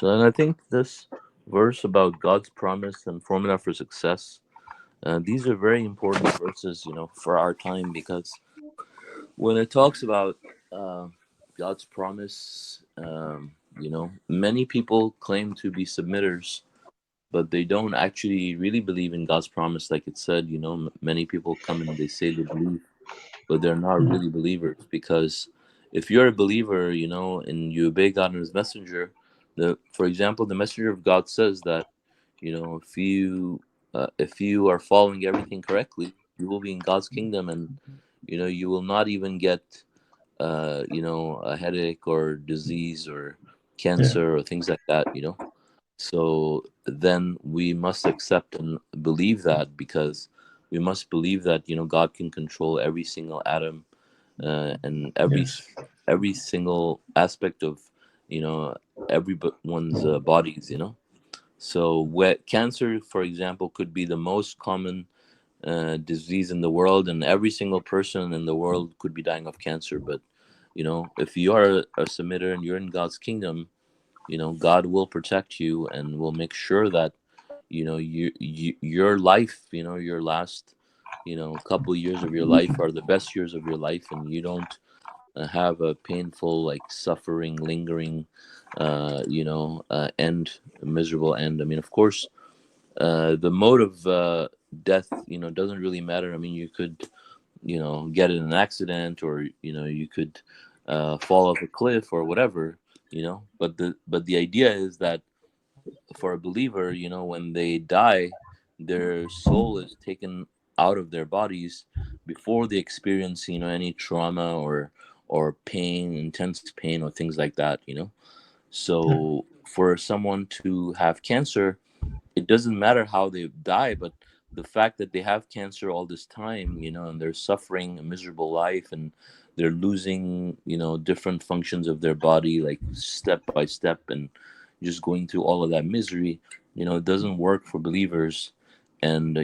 and I think this verse about God's promise and formula for success, these are very important verses, for our time, because when it talks about uh, God's promise, many people claim to be submitters, but they don't actually really believe in God's promise. Like it said, many people come and they say they believe, but they're not really believers. Because if you're a believer, and you obey God and His messenger, for example, the messenger of God says that if you are following everything correctly, you will be in God's kingdom, and you will not even get a headache or disease or Yeah. cancer or things like that. So then we must accept and believe that, because we must believe that God can control every single atom, and Yes. every single aspect of you know everyone's bodies. So cancer, for example, could be the most common disease in the world, and every single person in the world could be dying of cancer. But if you are a submitter and you're in God's kingdom, God will protect you and will make sure that your life, your last couple years of your life are the best years of your life, and you don't have a painful, like, suffering, lingering end, a miserable end. I mean, of course, the mode of death doesn't really matter. I mean, you could get in an accident, or you could fall off a cliff or whatever. But the idea is that for a believer, when they die, their soul is taken out of their bodies before they experience any trauma or pain, intense pain, or things like that. Yeah. So for someone to have cancer, it doesn't matter how they die, but the fact that they have cancer all this time, and they're suffering a miserable life, and they're losing, different functions of their body, like step by step, and just going through all of that misery, it doesn't work for believers. And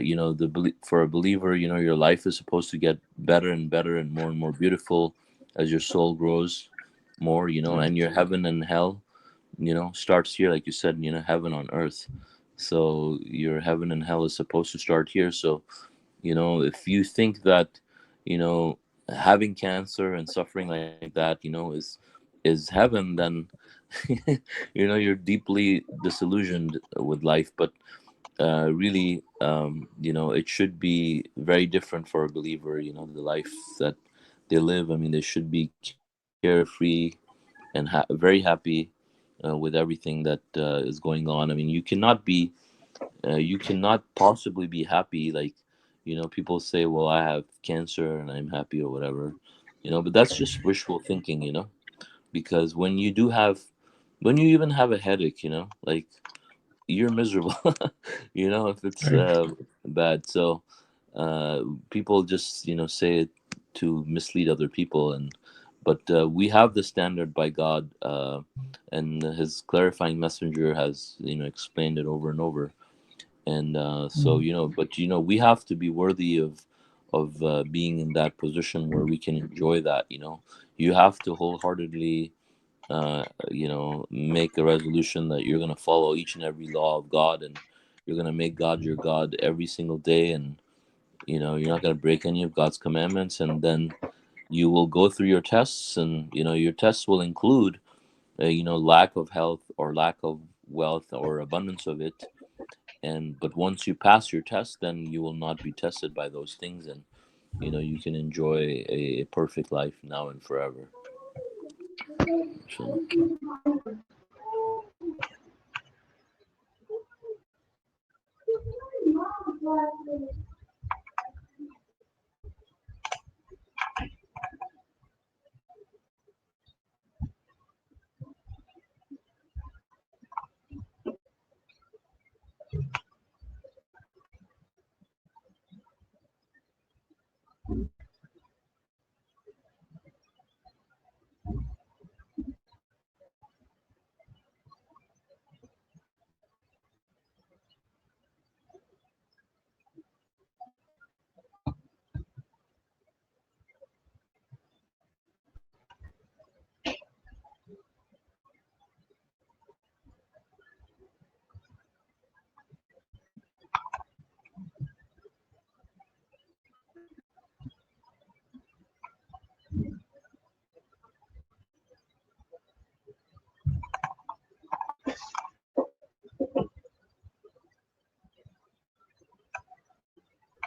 for a believer, your life is supposed to get better and better and more beautiful as your soul grows more, and your heaven and hell starts here, like you said, heaven on earth. So your heaven and hell is supposed to start here. So if you think that you know having cancer and suffering like that is heaven, then you're deeply disillusioned with life. But really, it should be very different for a believer. The life that they live, I mean, they should be carefree and very happy with everything that is going on. I mean, you cannot possibly be happy. Like, people say, well, I have cancer and I'm happy or whatever, but that's just wishful thinking, because when you even have a headache, like, you're miserable, if it's Right. bad. So people just say it to mislead other people. But we have the standard by God, and his clarifying messenger has explained it over and over. And so Mm. but we have to be worthy of being in that position where we can enjoy that. You have to wholeheartedly make a resolution that you're going to follow each and every law of God, and you're going to make God your God every single day. And you're not going to break any of God's commandments. And then you will go through your tests, and your tests will include lack of health or lack of wealth or abundance of it. And but once you pass your test, then you will not be tested by those things, and you can enjoy a perfect life now and forever. Inshallah.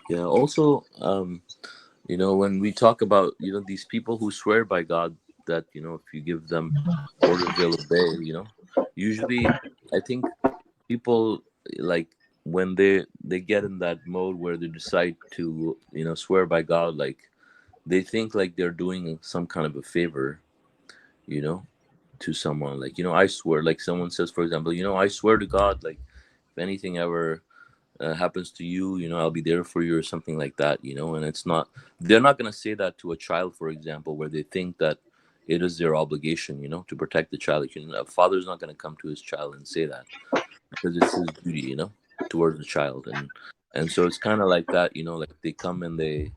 Yeah, also, when we talk about these people who swear by God that if you give them orders they'll obey. Usually, I think people, like, when they get in that mode where they decide to, swear by God, like they think like they're doing some kind of a favor, you know, to someone. Like, I swear, like someone says, for example, I swear to God, like if anything ever happens to you, I'll be there for you or something like that, and it's not, they're not going to say that to a child, for example, where they think that it is their obligation, to protect the child. Like, a father's not going to come to his child and say that, because it's his duty, towards the child. And so it's kind of like that, like they come and they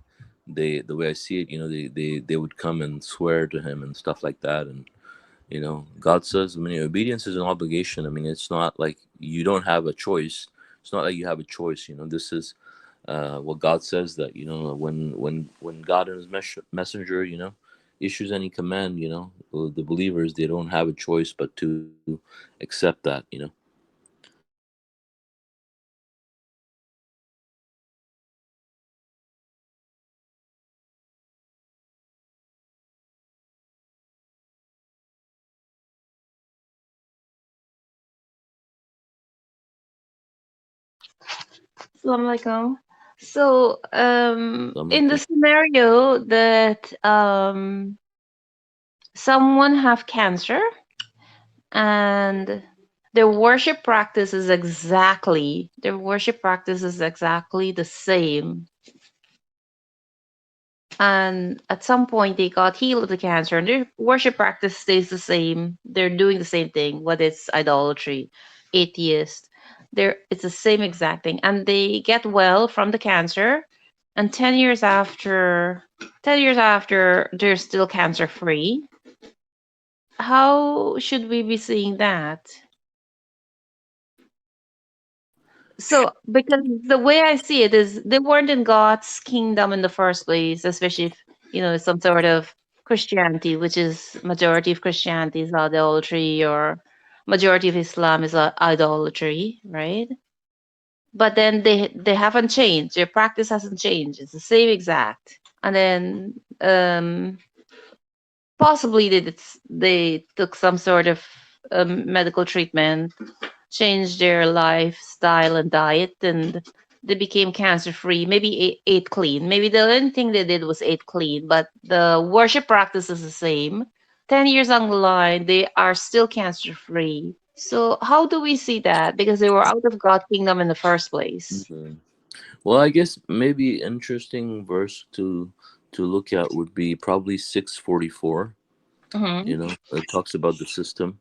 the way I see it, they would come and swear to him and stuff like that. And God says, I mean, obedience is an obligation. I mean, it's not like you don't have a choice. It's not like you have a choice. This is what God says, that when God and His messenger, issues any command, the believers, they don't have a choice but to accept that. Assalamu alaikum. So, So I'm in the like, scenario that someone have cancer and their worship practice is exactly the same, and at some point they got healed of the cancer and their worship practice stays the same, they're doing the same thing, whether it's idolatry, atheist, it's the same exact thing, and they get well from the cancer, and 10 years after they're still cancer free. How should we be seeing that? So, because the way I see it is, they weren't in God's kingdom in the first place, especially if, some sort of Christianity, which is majority of Christianity is idolatry, or majority of Islam is idolatry, right? But then they haven't changed. Their practice hasn't changed. It's the same exact. And then possibly they took some sort of medical treatment, changed their lifestyle and diet, and they became cancer free. Maybe ate clean. Maybe the only thing they did was ate clean, but the worship practice is the same. 10 years on the line, they are still cancer free. So how do we see that? Because they were out of God's kingdom in the first place. mhm. Well, I guess maybe interesting verse to look at would be probably 644. Hmm. It talks about the system.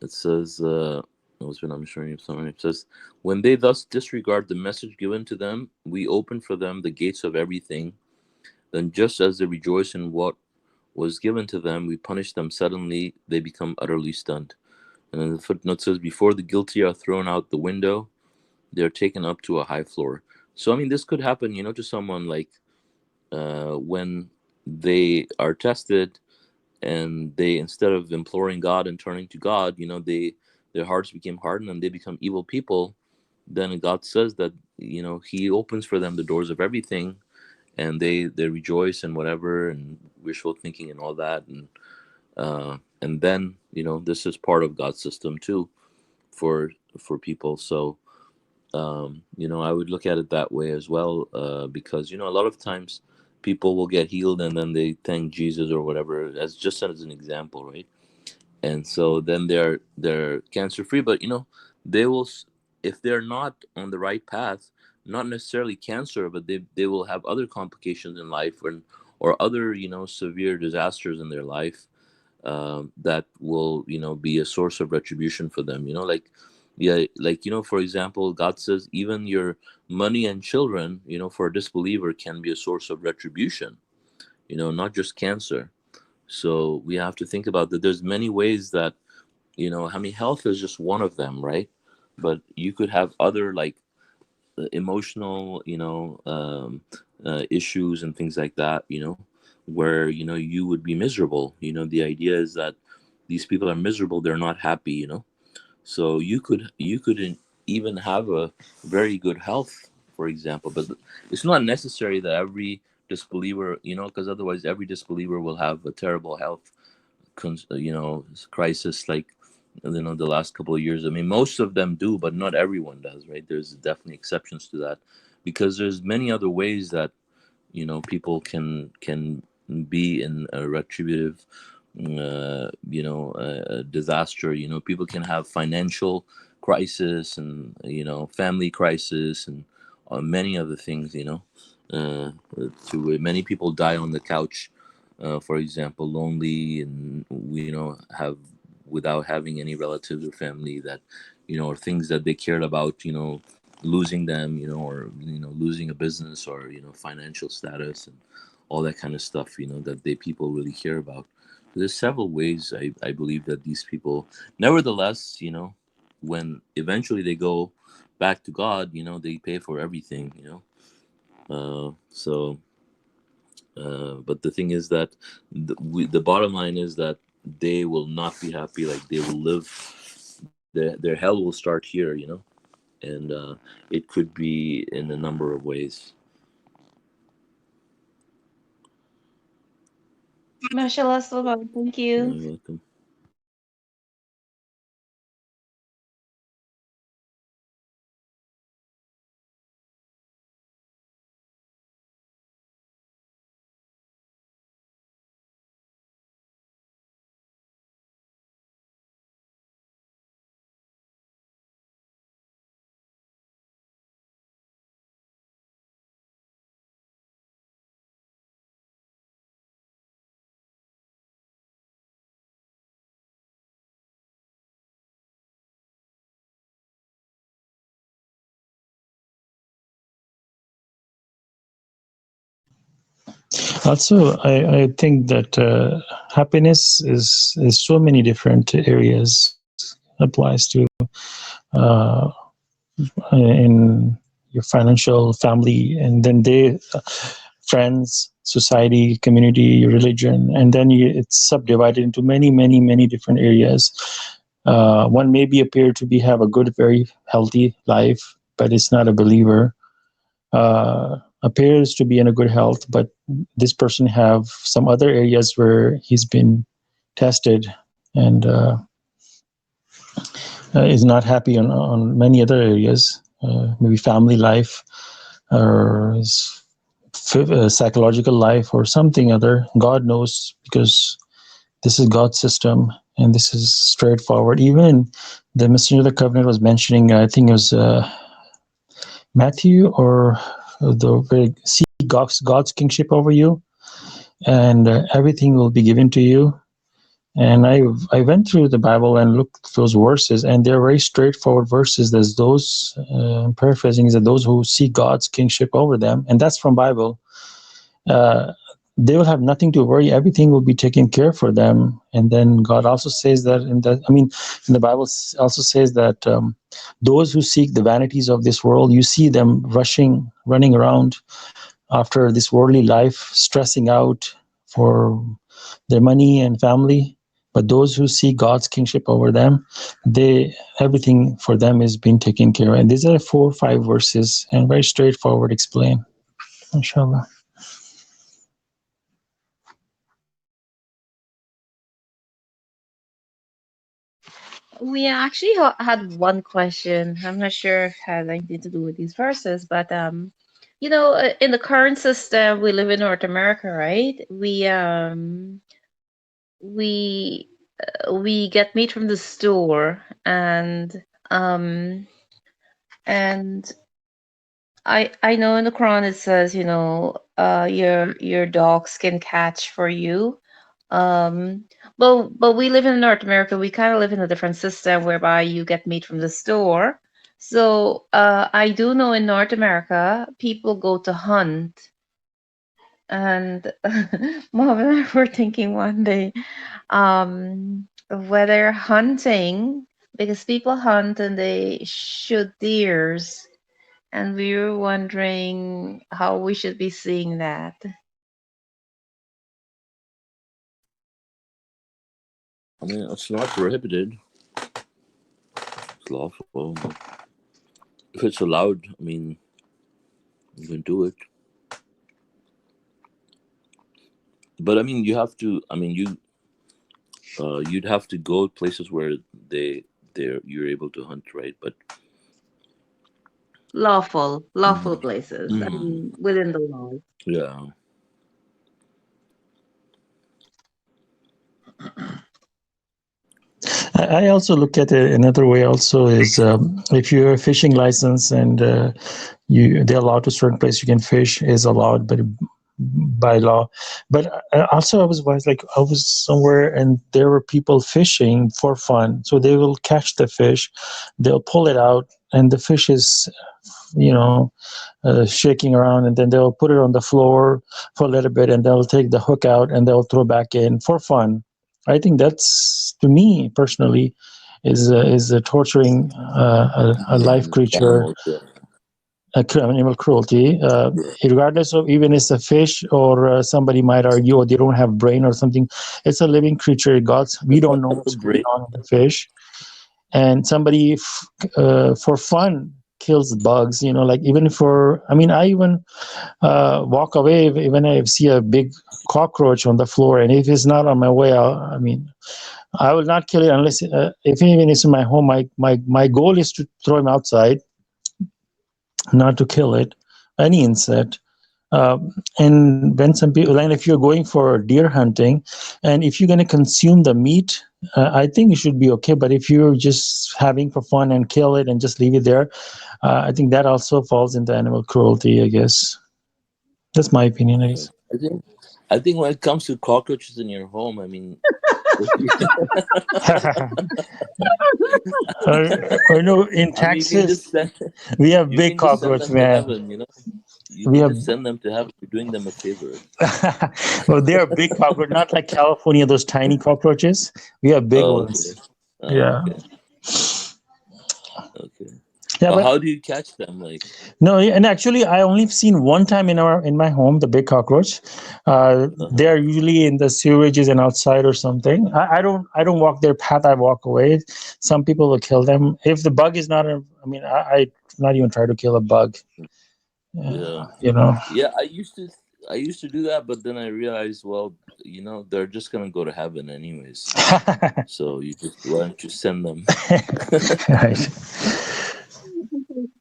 It says, I'm showing you something. It says, when they thus disregard the message given to them, we open for them the gates of everything. Then, just as they rejoice in what was given to them, we punish them suddenly. They become utterly stunned. And then the footnote says, before the guilty are thrown out the window, they're taken up to a high floor. So, I mean, this could happen, to someone like when they are tested, and they, instead of imploring God and turning to God, their hearts became hardened and they become evil people. Then God says that He opens for them the doors of everything, and they rejoice and whatever, and wishful thinking and all that, and then this is part of God's system too for people. So I would look at it that way as well, because a lot of times people will get healed and then they thank Jesus or whatever, as just as an example, right? And so then they're cancer free, but they will, if they're not on the right path, not necessarily cancer, but they will have other complications in life, or other severe disasters in their life, that will be a source of retribution for them, like, yeah, like, for example, God says even your money and children, for a disbeliever, can be a source of retribution, not just cancer. So we have to think about that. There's many ways that, I mean, health is just one of them, right? But you could have other, like, emotional, issues and things like that, where you would be miserable. The idea is that these people are miserable, they're not happy, so you could even have a very good health, for example, but it's not necessary that every disbeliever, because otherwise every disbeliever will have a terrible health crisis, like the last couple of years. I mean, most of them do, but not everyone does, right? There's definitely exceptions to that, because there's many other ways that people can be in a retributive disaster. People can have financial crisis, and family crisis, and many other things. To many people die on the couch, for example, lonely, and have without having any relatives or family that or things that they cared about, losing them, or losing a business, or financial status, and all that kind of stuff, that people really care about. There's several ways I believe that these people, nevertheless, when eventually they go back to God, they pay for everything, so but the thing is that the bottom line is that they will not be happy. Like, they will live, their hell will start here, and it could be in a number of ways. Masha Allah, Salman, thank you. You're welcome. Also, I think that happiness is so many different areas, applies to uh, in your financial, family, and then friends, society, community, religion, and then it's subdivided into many different areas. One maybe appear to have a good, very healthy life, but it's not a believer. Appears to be in a good health, but this person have some other areas where he's been tested, and is not happy on many other areas, maybe family life, or psychological life, or something other. God knows, because this is God's system, and this is straightforward. Even the Messenger of the Covenant was mentioning, I think it was Matthew, or see God's kingship over you, and everything will be given to you. And I went through the Bible and looked at those verses, and they're very straightforward verses. There's those, paraphrasing, is that those who see God's kingship over them, and that's from Bible, they will have nothing to worry. Everything will be taken care for them. And then God also says that, in the Bible also says that those who seek the vanities of this world, you see them running around after this worldly life, stressing out for their money and family. But those who see God's kingship over them, everything for them is being taken care of. And these are 4 or 5 verses, and very straightforward explain. Inshallah. We actually had one question. I'm not sure if it had anything to do with these verses, but in the current system, we live in North America, right? We we get meat from the store, um and I know in the Quran it says, your dogs can catch for you. Um, but we live in North America. We kind of live in a different system whereby you get meat from the store. So I do know in North America people go to hunt, and Mom and I were thinking one day, whether hunting, because people hunt and they shoot deers, and we were wondering how we should be seeing that. I mean, it's not prohibited. It's lawful. If it's allowed, I mean, you can do it. But I mean, you have to. I mean, you'd have to go places where you're able to hunt, right? But lawful mhm, places. I mhm, mean, within the law. yeah, I also look at it another way. Also, is if you have a fishing license and they're allowed to certain place you can fish is allowed, but by law. But also, I was somewhere and there were people fishing for fun. So they will catch the fish, they'll pull it out, and the fish is, you know, shaking around, and then they'll put it on the floor for a little bit, and they'll take the hook out and they'll throw back in for fun. I think that's, to me personally, is torturing a live creature, animals, yeah, animal cruelty, yeah. regardless of even it's a fish or somebody might argue, or they don't have brain or something. It's a living creature. God's, we don't know what's going Break. on in the fish, and somebody for fun kills bugs. You know, like even for, I mean, I even walk away when I see a big cockroach on the floor, and if it's not on my way, I mean, I will not kill it unless if even it's in my home. My goal is to throw him outside, not to kill it, any insect. And when some people, and if you're going for deer hunting, and if you're going to consume the meat, I think it should be okay. But if you're just having for fun and kill it and just leave it there, I think that also falls into animal cruelty, I guess. That's my opinion, I Yeah. guess. I think when it comes to cockroaches in your home, I mean, if you, I know in I mean, Texas we have you big can just send cockroach, them to man. heaven. You We can have just send them to heaven. You're doing them a favor. well, they are big cockroach, not like California, those tiny cockroaches. We have big Oh, okay. ones. Yeah. Okay. Okay. Yeah, But but how do you catch them? Like, no, and actually, I only seen one time in my home the big cockroach. They uh-huh. are usually in the sewages and outside or something. I don't walk their path. I walk away. Some people will kill them if the bug is not. I mean, I not even try to kill a bug. Yeah. You know. Yeah, I used to do that, but then I realized, well, they're just gonna go to heaven anyways. So why don't you send them? Right.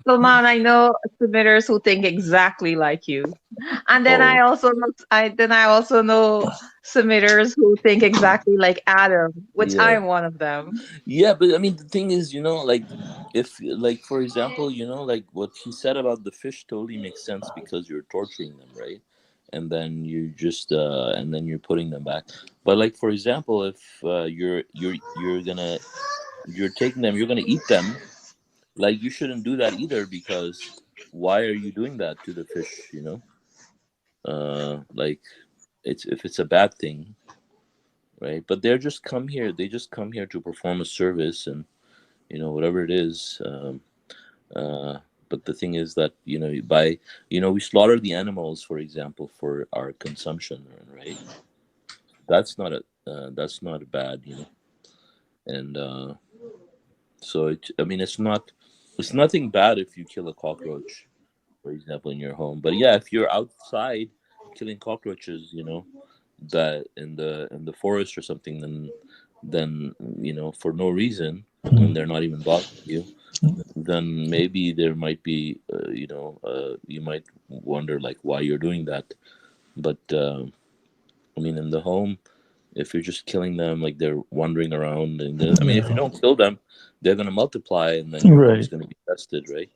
So, man, I know submitters who think exactly like you, and then Oh, I also know submitters who think exactly like Adam, which I yeah. am one of them. Yeah, but I mean, the thing is, like, if, like, for example, like what he said about the fish totally makes sense because you're torturing them, right? And then you're putting them back. But, like, for example, if you're taking them, you're gonna eat them. Like, you shouldn't do that either, because why are you doing that to the fish? Like, if it's a bad thing, right? But they just come here to perform a service, and whatever it is. Uh, but the thing is that we slaughter the animals, for example, for our consumption, right? That's not bad, and so I mean, it's nothing bad if you kill a cockroach, for example, in your home. But yeah, if you're outside killing cockroaches, that in the forest or something, then for no reason, and they're not even bothering you, then maybe there might be, you might wonder, like, why you're doing that. But I mean, in the home, if you're just killing them, like, they're wandering around, and I mean, if you Yeah. don't kill them, they're gonna multiply, and then your home's Right. gonna be tested, right?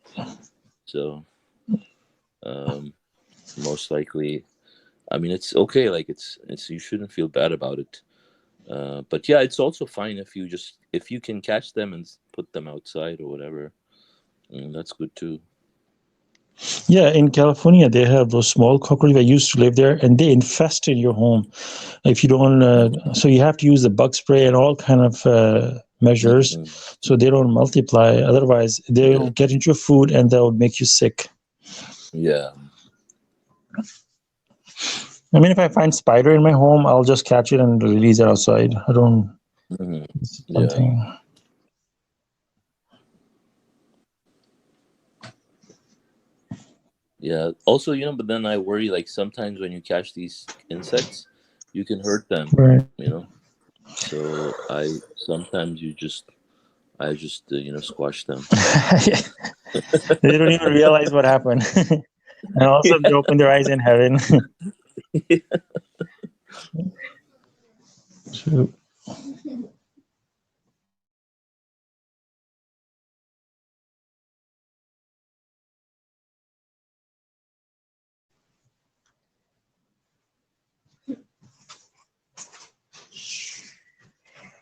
So um, most likely, I mean, it's okay. Like, it's you shouldn't feel bad about it. But yeah, it's also fine if you can catch them and put them outside or whatever. That's good too. Yeah, in California, they have those small cockroaches that used to live there, and they infested your home. If you don't, so you have to use the bug spray and all kind of measures Hmm. so they don't multiply. Otherwise, Yeah, they'll get into your food and they'll make you sick. yeah, I mean, if I find spider in my home, I'll just catch it and release it outside. I don't hmm, yeah, something. yeah. Also, but then I worry, like, sometimes when you catch these insects, you can hurt them. Right. You know, So sometimes I just squash them. They don't even realize what happened. And also, they open their eyes in heaven. True.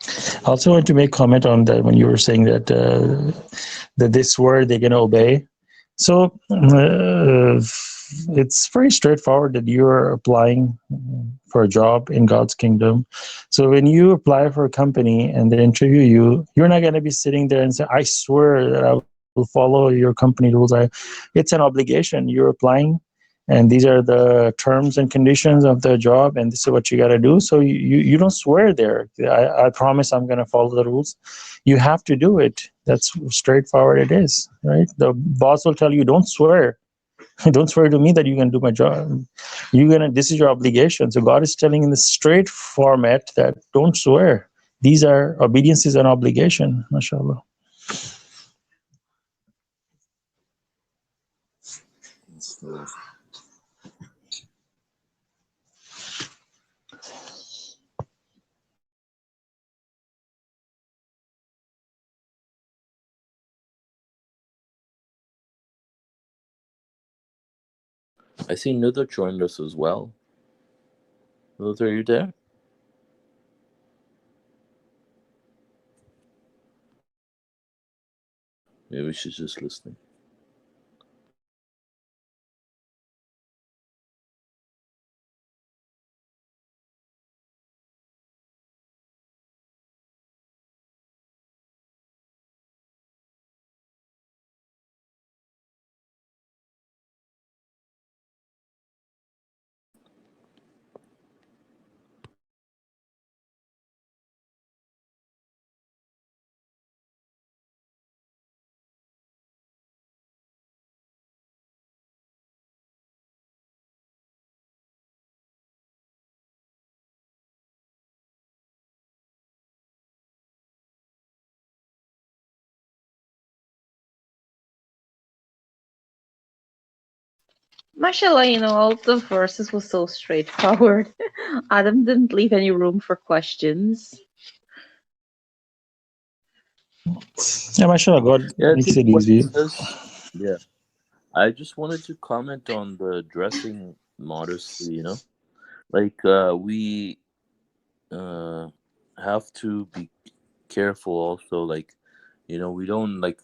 I also want to make comment on that when you were saying that this word they're going to obey. So it's very straightforward that you're applying for a job in God's kingdom. So when you apply for a company and they interview you, you're not going to be sitting there and say, "I swear that I will follow your company rules." It's an obligation. You're applying, and these are the terms and conditions of the job, and this is what you got to do. So you don't swear there. I promise I'm going to follow the rules. You have to do it. That's straightforward it is, right? The boss will tell you, don't swear. Don't swear to me that you can do my job. This is your obligation. So God is telling in the straight format that don't swear. These are obedience is an obligation. Masha Allah. So, I see Nuther joined us as well. Nuther, are you there? Maybe she's just listening. Masha Allah, all the verses was so straightforward. Adam didn't leave any room for questions. Yeah, mashallah, God Yeah, I makes think it what he easy. says. Yeah, I just wanted to comment on the dressing modestly. Like we uh, have to be careful also. Like we don't like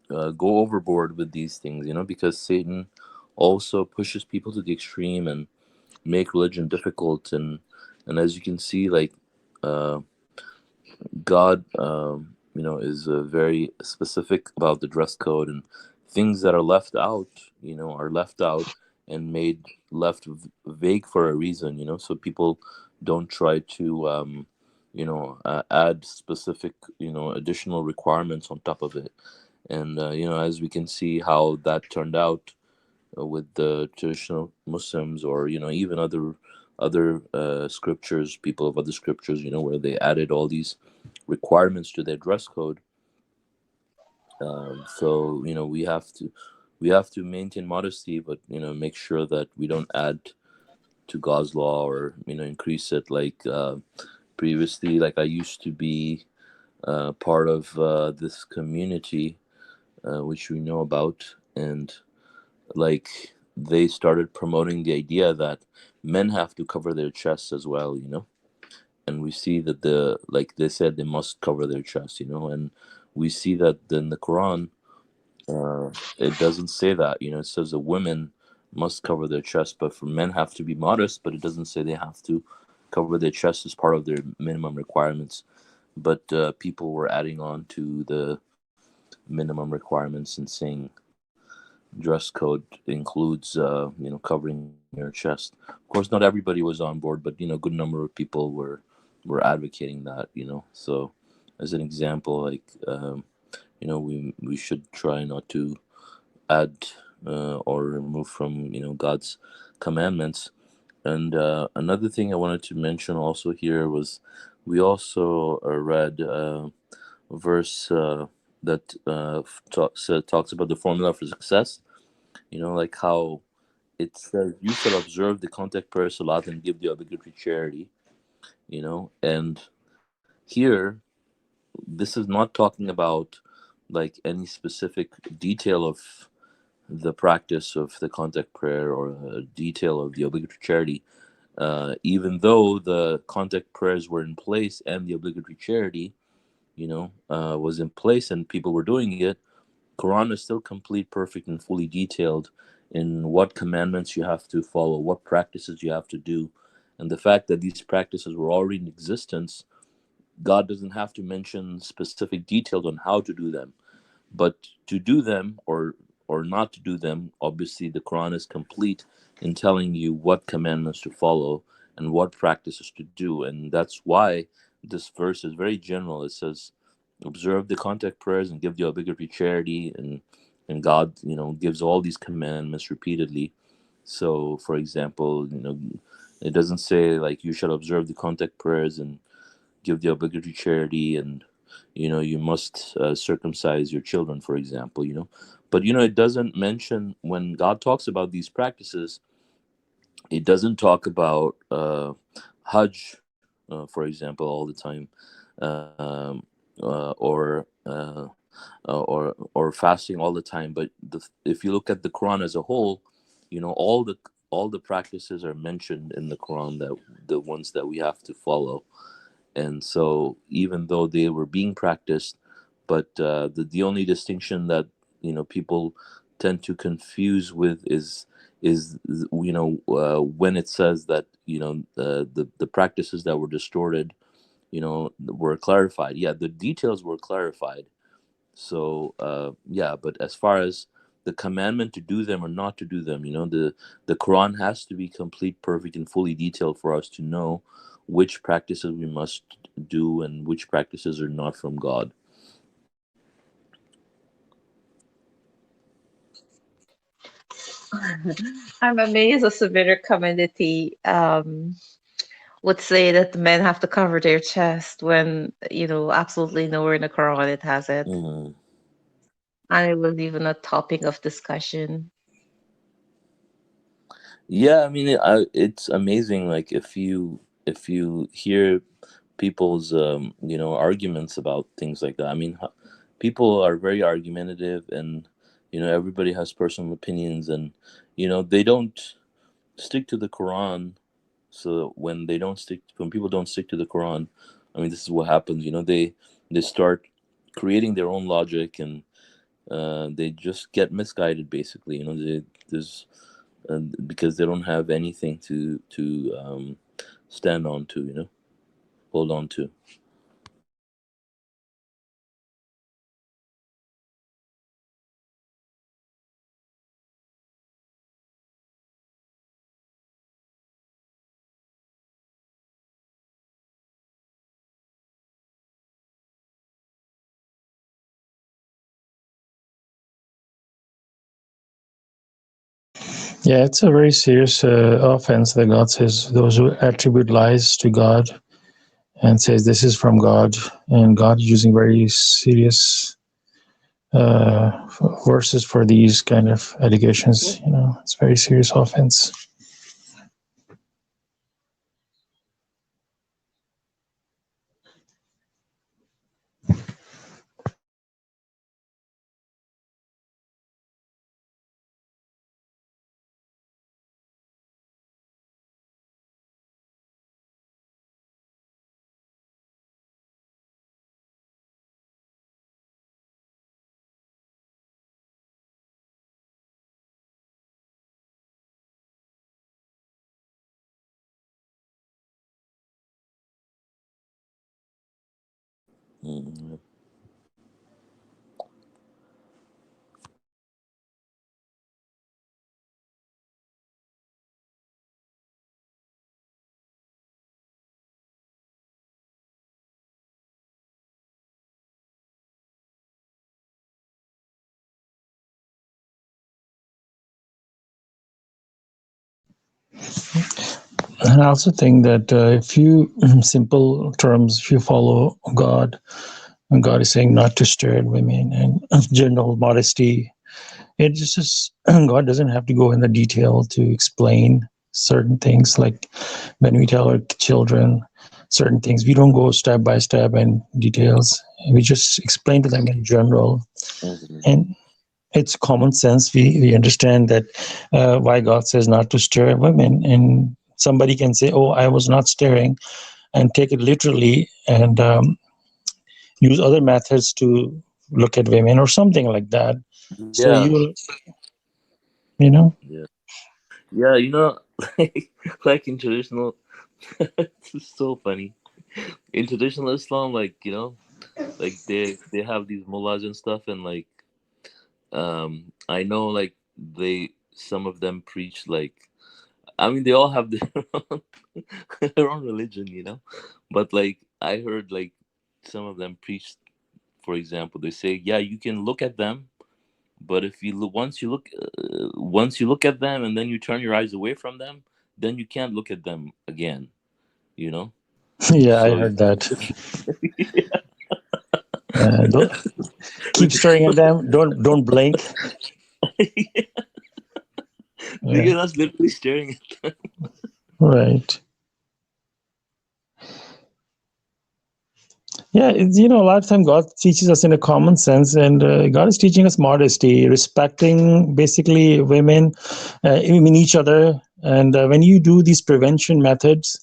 go overboard with these things. Because Satan also pushes people to the extreme and make religion difficult. And as you can see, like uh, God, is very specific about the dress code, and things that are left out, are left out and made left vague for a reason, so people don't try to, add specific, additional requirements on top of it. And, as we can see how that turned out with the traditional Muslims, or even other scriptures, people of other scriptures, where they added all these requirements to their dress code. So we have to maintain modesty, but make sure that we don't add to God's law, or increase it. Like previously, like I used to be part of this community, which we know about, and like they started promoting the idea that men have to cover their chests as well, and we see that like they said they must cover their chest, and we see that in the Quran, it doesn't say that, it says that women must cover their chest, but for men have to be modest, but it doesn't say they have to cover their chest as part of their minimum requirements. But people were adding on to the minimum requirements and saying dress code includes covering your chest. Of course, not everybody was on board, but a good number of people were advocating that. So as an example, like we should try not to add or remove from God's commandments. And another thing I wanted to mention also here was We also read a verse that talks about the formula for success. Like how it says, "You shall observe the contact prayer salat and give the obligatory charity." And here, this is not talking about like any specific detail of the practice of the contact prayer or a detail of the obligatory charity. Even though the contact prayers were in place and the obligatory charity, was in place and people were doing it, Quran is still complete, perfect, and fully detailed in what commandments you have to follow, what practices you have to do. And the fact that these practices were already in existence, God doesn't have to mention specific details on how to do them. But to do them or not to do them, obviously the Quran is complete in telling you what commandments to follow and what practices to do. And that's why this verse is very general. It says, observe the contact prayers and give the obligatory charity, and God, gives all these commandments repeatedly. So for example, it doesn't say like you shall observe the contact prayers and give the obligatory charity, and you must circumcise your children, for example. But it doesn't mention, when God talks about these practices, it doesn't talk about Hajj, for example, all the time, um, or fasting all the time. But if you look at the Quran as a whole, all the practices are mentioned in the Quran, that the ones that we have to follow. And so even though they were being practiced, but the only distinction that people tend to confuse with is when it says that the practices that were distorted were clarified. Yeah, the details were clarified. So yeah, but as far as the commandment to do them or not to do them, the Quran has to be complete, perfect, and fully detailed for us to know which practices we must do and which practices are not from God. I'm amazed the Semitic community would say that the men have to cover their chest when, absolutely nowhere in the Quran it has it. Mm. And it was even a topic of discussion. Yeah, I mean, it's amazing. Like if you hear people's arguments about things like that. I mean, people are very argumentative, and everybody has personal opinions, and they don't stick to the Quran. So when people don't stick to the Quran, I mean, this is what happens. They start creating their own logic, and they just get misguided. Basically, there's because they don't have anything to stand on to, hold on to. Yeah, it's a very serious offense that God says those who attribute lies to God and says this is from God, and God using very serious uh, verses for these kind of allegations. It's a very serious offense. Mm. And I also think that if you, simple terms, if you follow God, and God is saying not to stare at women and general modesty, it just, God doesn't have to go in the detail to explain certain things. Like when we tell our children certain things, we don't go step by step and details. We just explain to them in general. Mhm. And it's common sense. We understand that why God says not to stare at women. And somebody can say, oh, I was not staring, and take it literally and use other methods to look at women or something like that. So Yeah, you know, yeah, yeah. Like in traditional, it's so funny. In traditional Islam, like like they have these mullahs and stuff, and like I know like some of them preach like, I mean, they all have their own, their own religion, but like I heard like some of them preach, for example, they say, yeah, you can look at them, but if you look once you look at them and then you turn your eyes away from them, then you can't look at them again, you know yeah, I so heard that. Don't, keep which staring at them. Don't blink. Yeah, because that's literally staring at right. Yeah, it's, a lot of time God teaches us in a common sense, and God is teaching us modesty, respecting basically women, I mean each other. And when you do these prevention methods,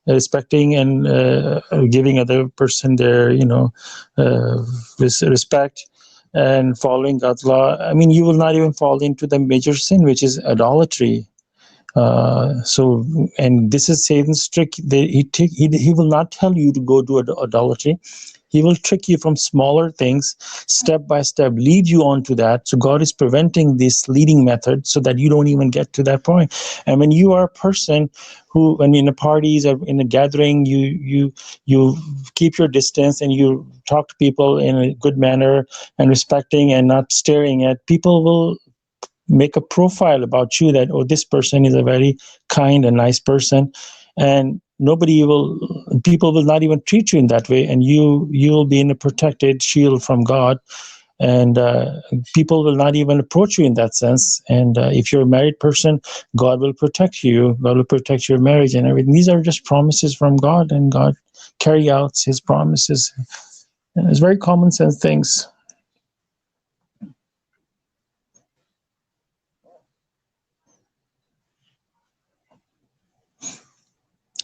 respecting and giving other person their, respect and following God's law, I mean, you will not even fall into the major sin, which is idolatry. So, and this is Satan's trick. He will not tell you to go do idolatry. He will trick you from smaller things, step by step, lead you on to that. So God is preventing this leading method so that you don't even get to that point. And when you are a person who, when in a parties or in a gathering, you keep your distance and you talk to people in a good manner and respecting and not staring at people, will make a profile about you that, oh, this person is a very kind and nice person, and people will not even treat you in that way, and you'll be in a protected shield from God, and people will not even approach you in that sense. And if you're a married person, God will protect you. God will protect your marriage and everything. These are just promises from God, and God carry out his promises. And it's very common sense things.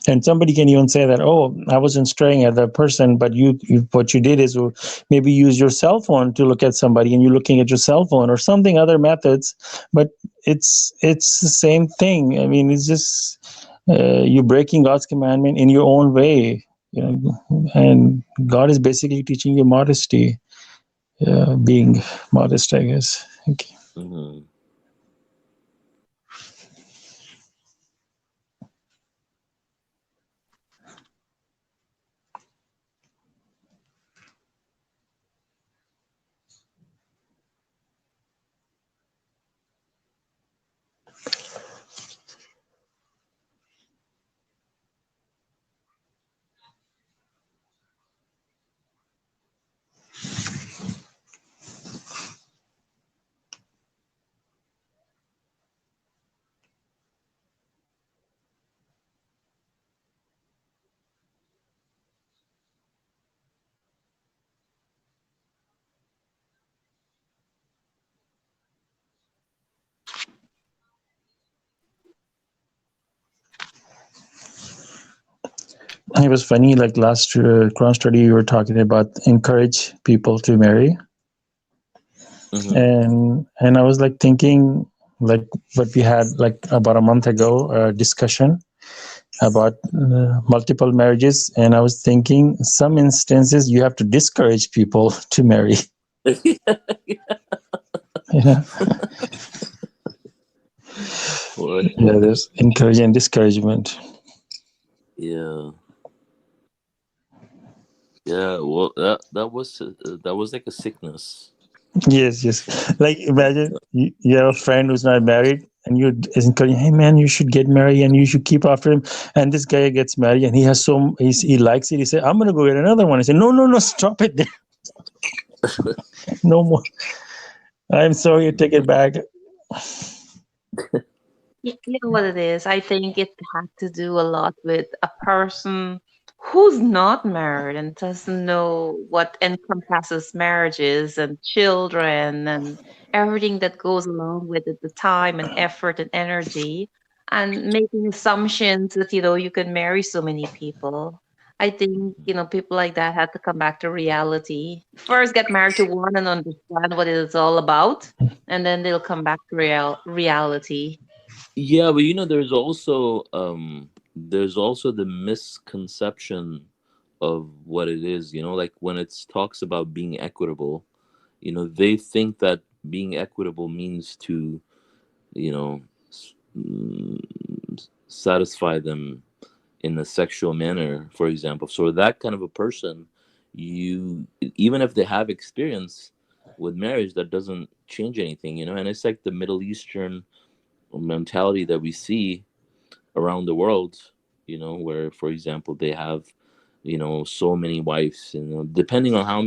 And somebody can even say that, oh, I wasn't staring at that person, but you what you did is maybe use your cell phone to look at somebody, and you're looking at your cell phone or something, other methods. But it's the same thing. I mean, it's just you're breaking God's commandment in your own way, and God is basically teaching you modesty, being modest, I guess. Okay. Mhm. It was funny, like last Quran study, you were talking about encourage people to marry. Mhm. And I was like thinking, like what we had like about a month ago, a discussion about multiple marriages, and I was thinking some instances you have to discourage people to marry. Yeah, Or- yeah, there's encouragement and discouragement. yeah, yeah. Well, that was like a sickness. Yes, like imagine you have a friend who's not married, and you're encouraging, hey man, you should get married and you should keep after him. And this guy gets married and he likes it. He said, I'm gonna go get another one. I said, no, stop it. No more. I'm sorry, you take it back. You know what it is? I think it had to do a lot with a person who's not married and doesn't know what encompasses marriages and children and everything that goes along with it, the time and effort and energy, and making assumptions that, you can marry so many people. I think, people like that have to come back to reality. First, get married to one and understand what it is all about, and then they'll come back to reality. Yeah, but there's also the misconception of what it is, like when it talks about being equitable, they think that being equitable means to, you know, satisfy them in a sexual manner, for example. So that kind of a person, even if they have experience with marriage, that doesn't change anything, and it's like the Middle Eastern mentality that we see around the world, where, for example, they have, so many wives, depending on how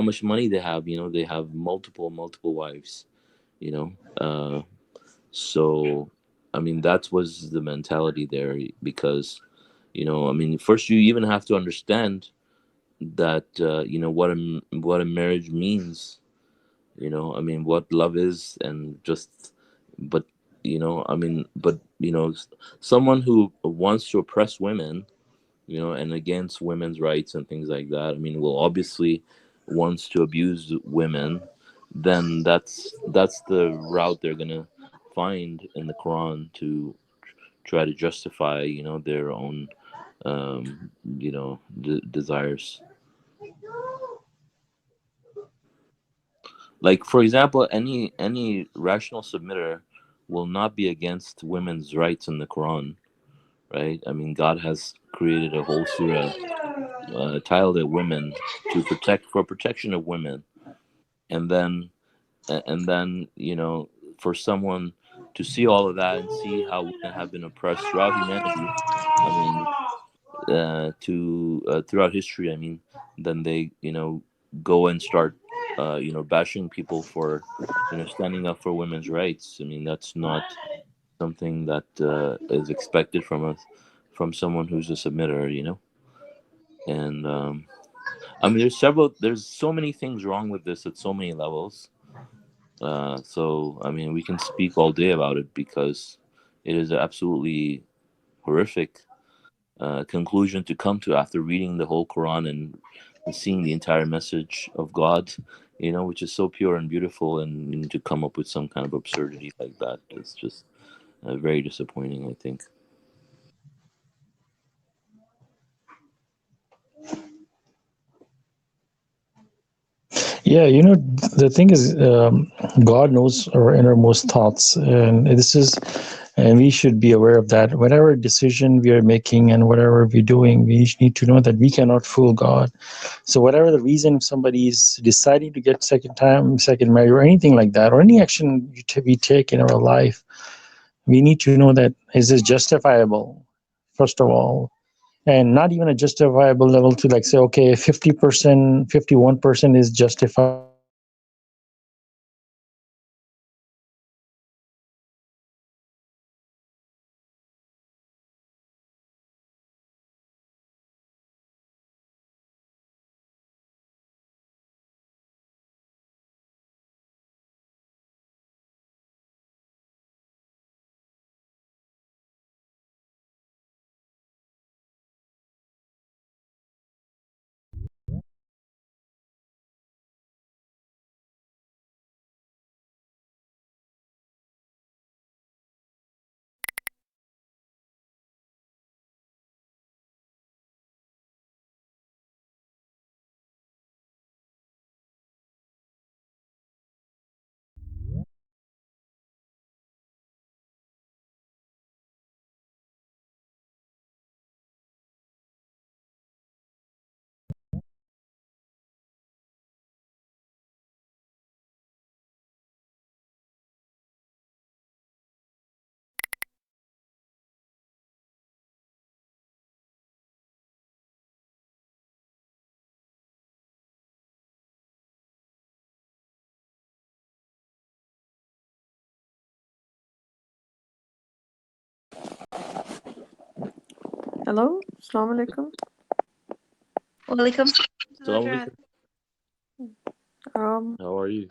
much money they have, they have multiple wives, you know. So, I mean, that was the mentality there, because, I mean, first you even have to understand that, what a marriage means, I mean, what love is, and just, but, I mean, but, someone who wants to oppress women, and against women's rights and things like that, I mean, will obviously wants to abuse women, then that's the route they're gonna find in the Quran to try to justify, their own, desires. Like, for example, any rational submitter will not be against women's rights in the Quran, right? I mean, God has created a whole surah titled at women, for protection of women, and then for someone to see all of that and see how women have been oppressed throughout humanity, I mean, to throughout history, I mean, then they, go and start, bashing people for, standing up for women's rights. I mean, that's not something that is expected from someone who's a submitter, and I mean, there's so many things wrong with this at so many levels. So, I mean, we can speak all day about it, because it is absolutely horrific conclusion to come to after reading the whole Quran, and seeing the entire message of God, which is so pure and beautiful, and to come up with some kind of absurdity like that, it's just very disappointing, I think. Yeah, the thing is, God knows our innermost thoughts, and we should be aware of that. Whatever decision we are making and whatever we're doing, we need to know that we cannot fool God. So, whatever the reason somebody is deciding to get second marriage, or anything like that, or any action we take in our life, we need to know that is this justifiable, first of all, and not even a justifiable level to like say, okay, 50%, 51% is justifiable, but 49% is not justifiable. So we need to know that is this justifiable and not even a justifiable level. Hello, Assalamu Alaikum. Walaikum Assalamu salam. Um, How are you?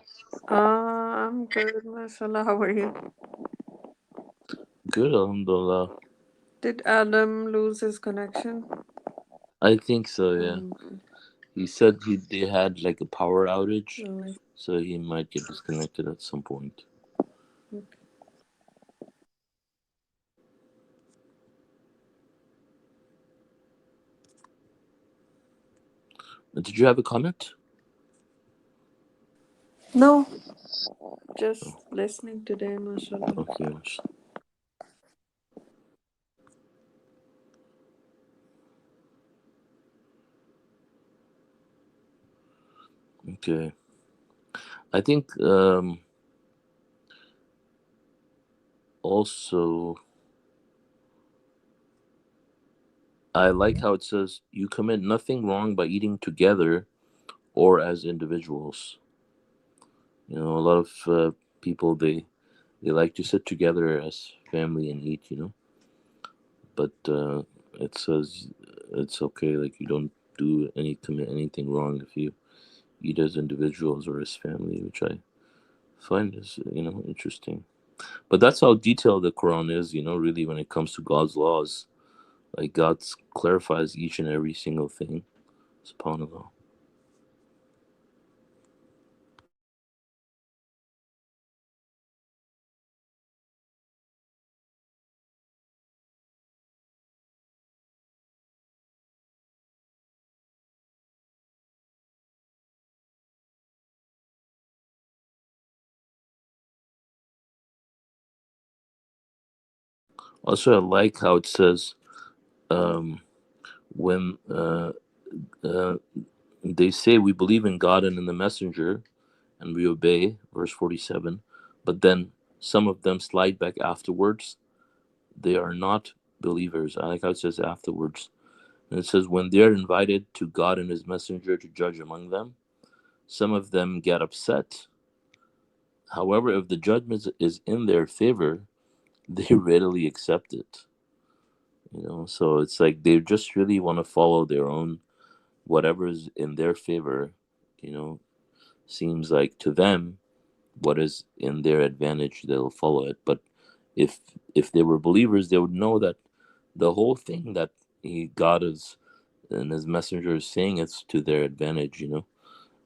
I'm good, Masha Allah. How are you? Good, alhamdulillah. Did Adam lose his connection? I think so, yeah. He said they had like a power outage, No. so he might get disconnected at some point. Okay. Did you have a comment? No, just listening today, Masha Allah. Okay. Okay. I think also I like how it says you commit nothing wrong by eating together or as individuals. You know, a lot of people they like to sit together as family and eat. You know, but it says it's okay. Like you don't commit anything wrong if you eat as individuals or as family, which I find is interesting. But that's how detailed the Quran is. You know, really when it comes to God's laws, like God clarifies each and every single thing. SubhanAllah. Also, I like how it says when they say we believe in God and in the Messenger and we obey, verse 47, but then some of them slide back afterwards. They are not believers. I like how it says afterwards. And it says when they are invited to God and His Messenger to judge among them, some of them get upset. However, if the judgment is in their favor, they readily accept it. You know, so it's like they just really want to follow their own, whatever is in their favor. You know, seems like to them what is in their advantage, they'll follow it. But if they were believers, they would know that the whole thing that God is and His Messenger is saying, it's to their advantage. You know,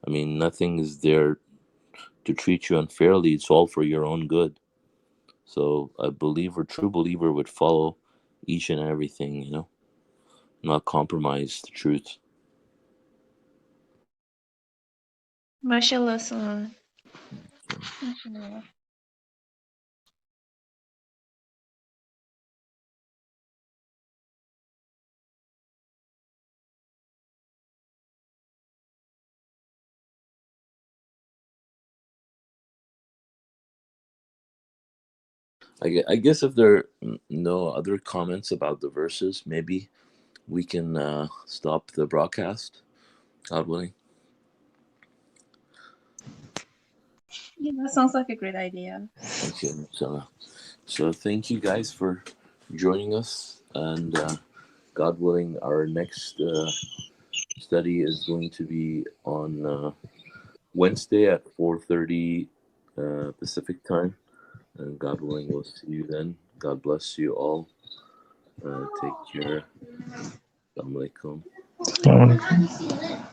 I mean, nothing is there to treat you unfairly. It's all for your own good. So a believer, true believer, would follow each and everything. You know, not compromise the truth. Masha Allah salam. Masha Allah. I guess if there are no other comments about the verses, maybe we can stop the broadcast, God willing. Yeah, that sounds like a great idea. Okay, so thank you guys for joining us, and God willing, our next study is going to be on Wednesday at 4:30 Pacific time, and God willing, we'll see you then. God bless you all. Take care. Assalamu Alaikum. Assalamu alaikum.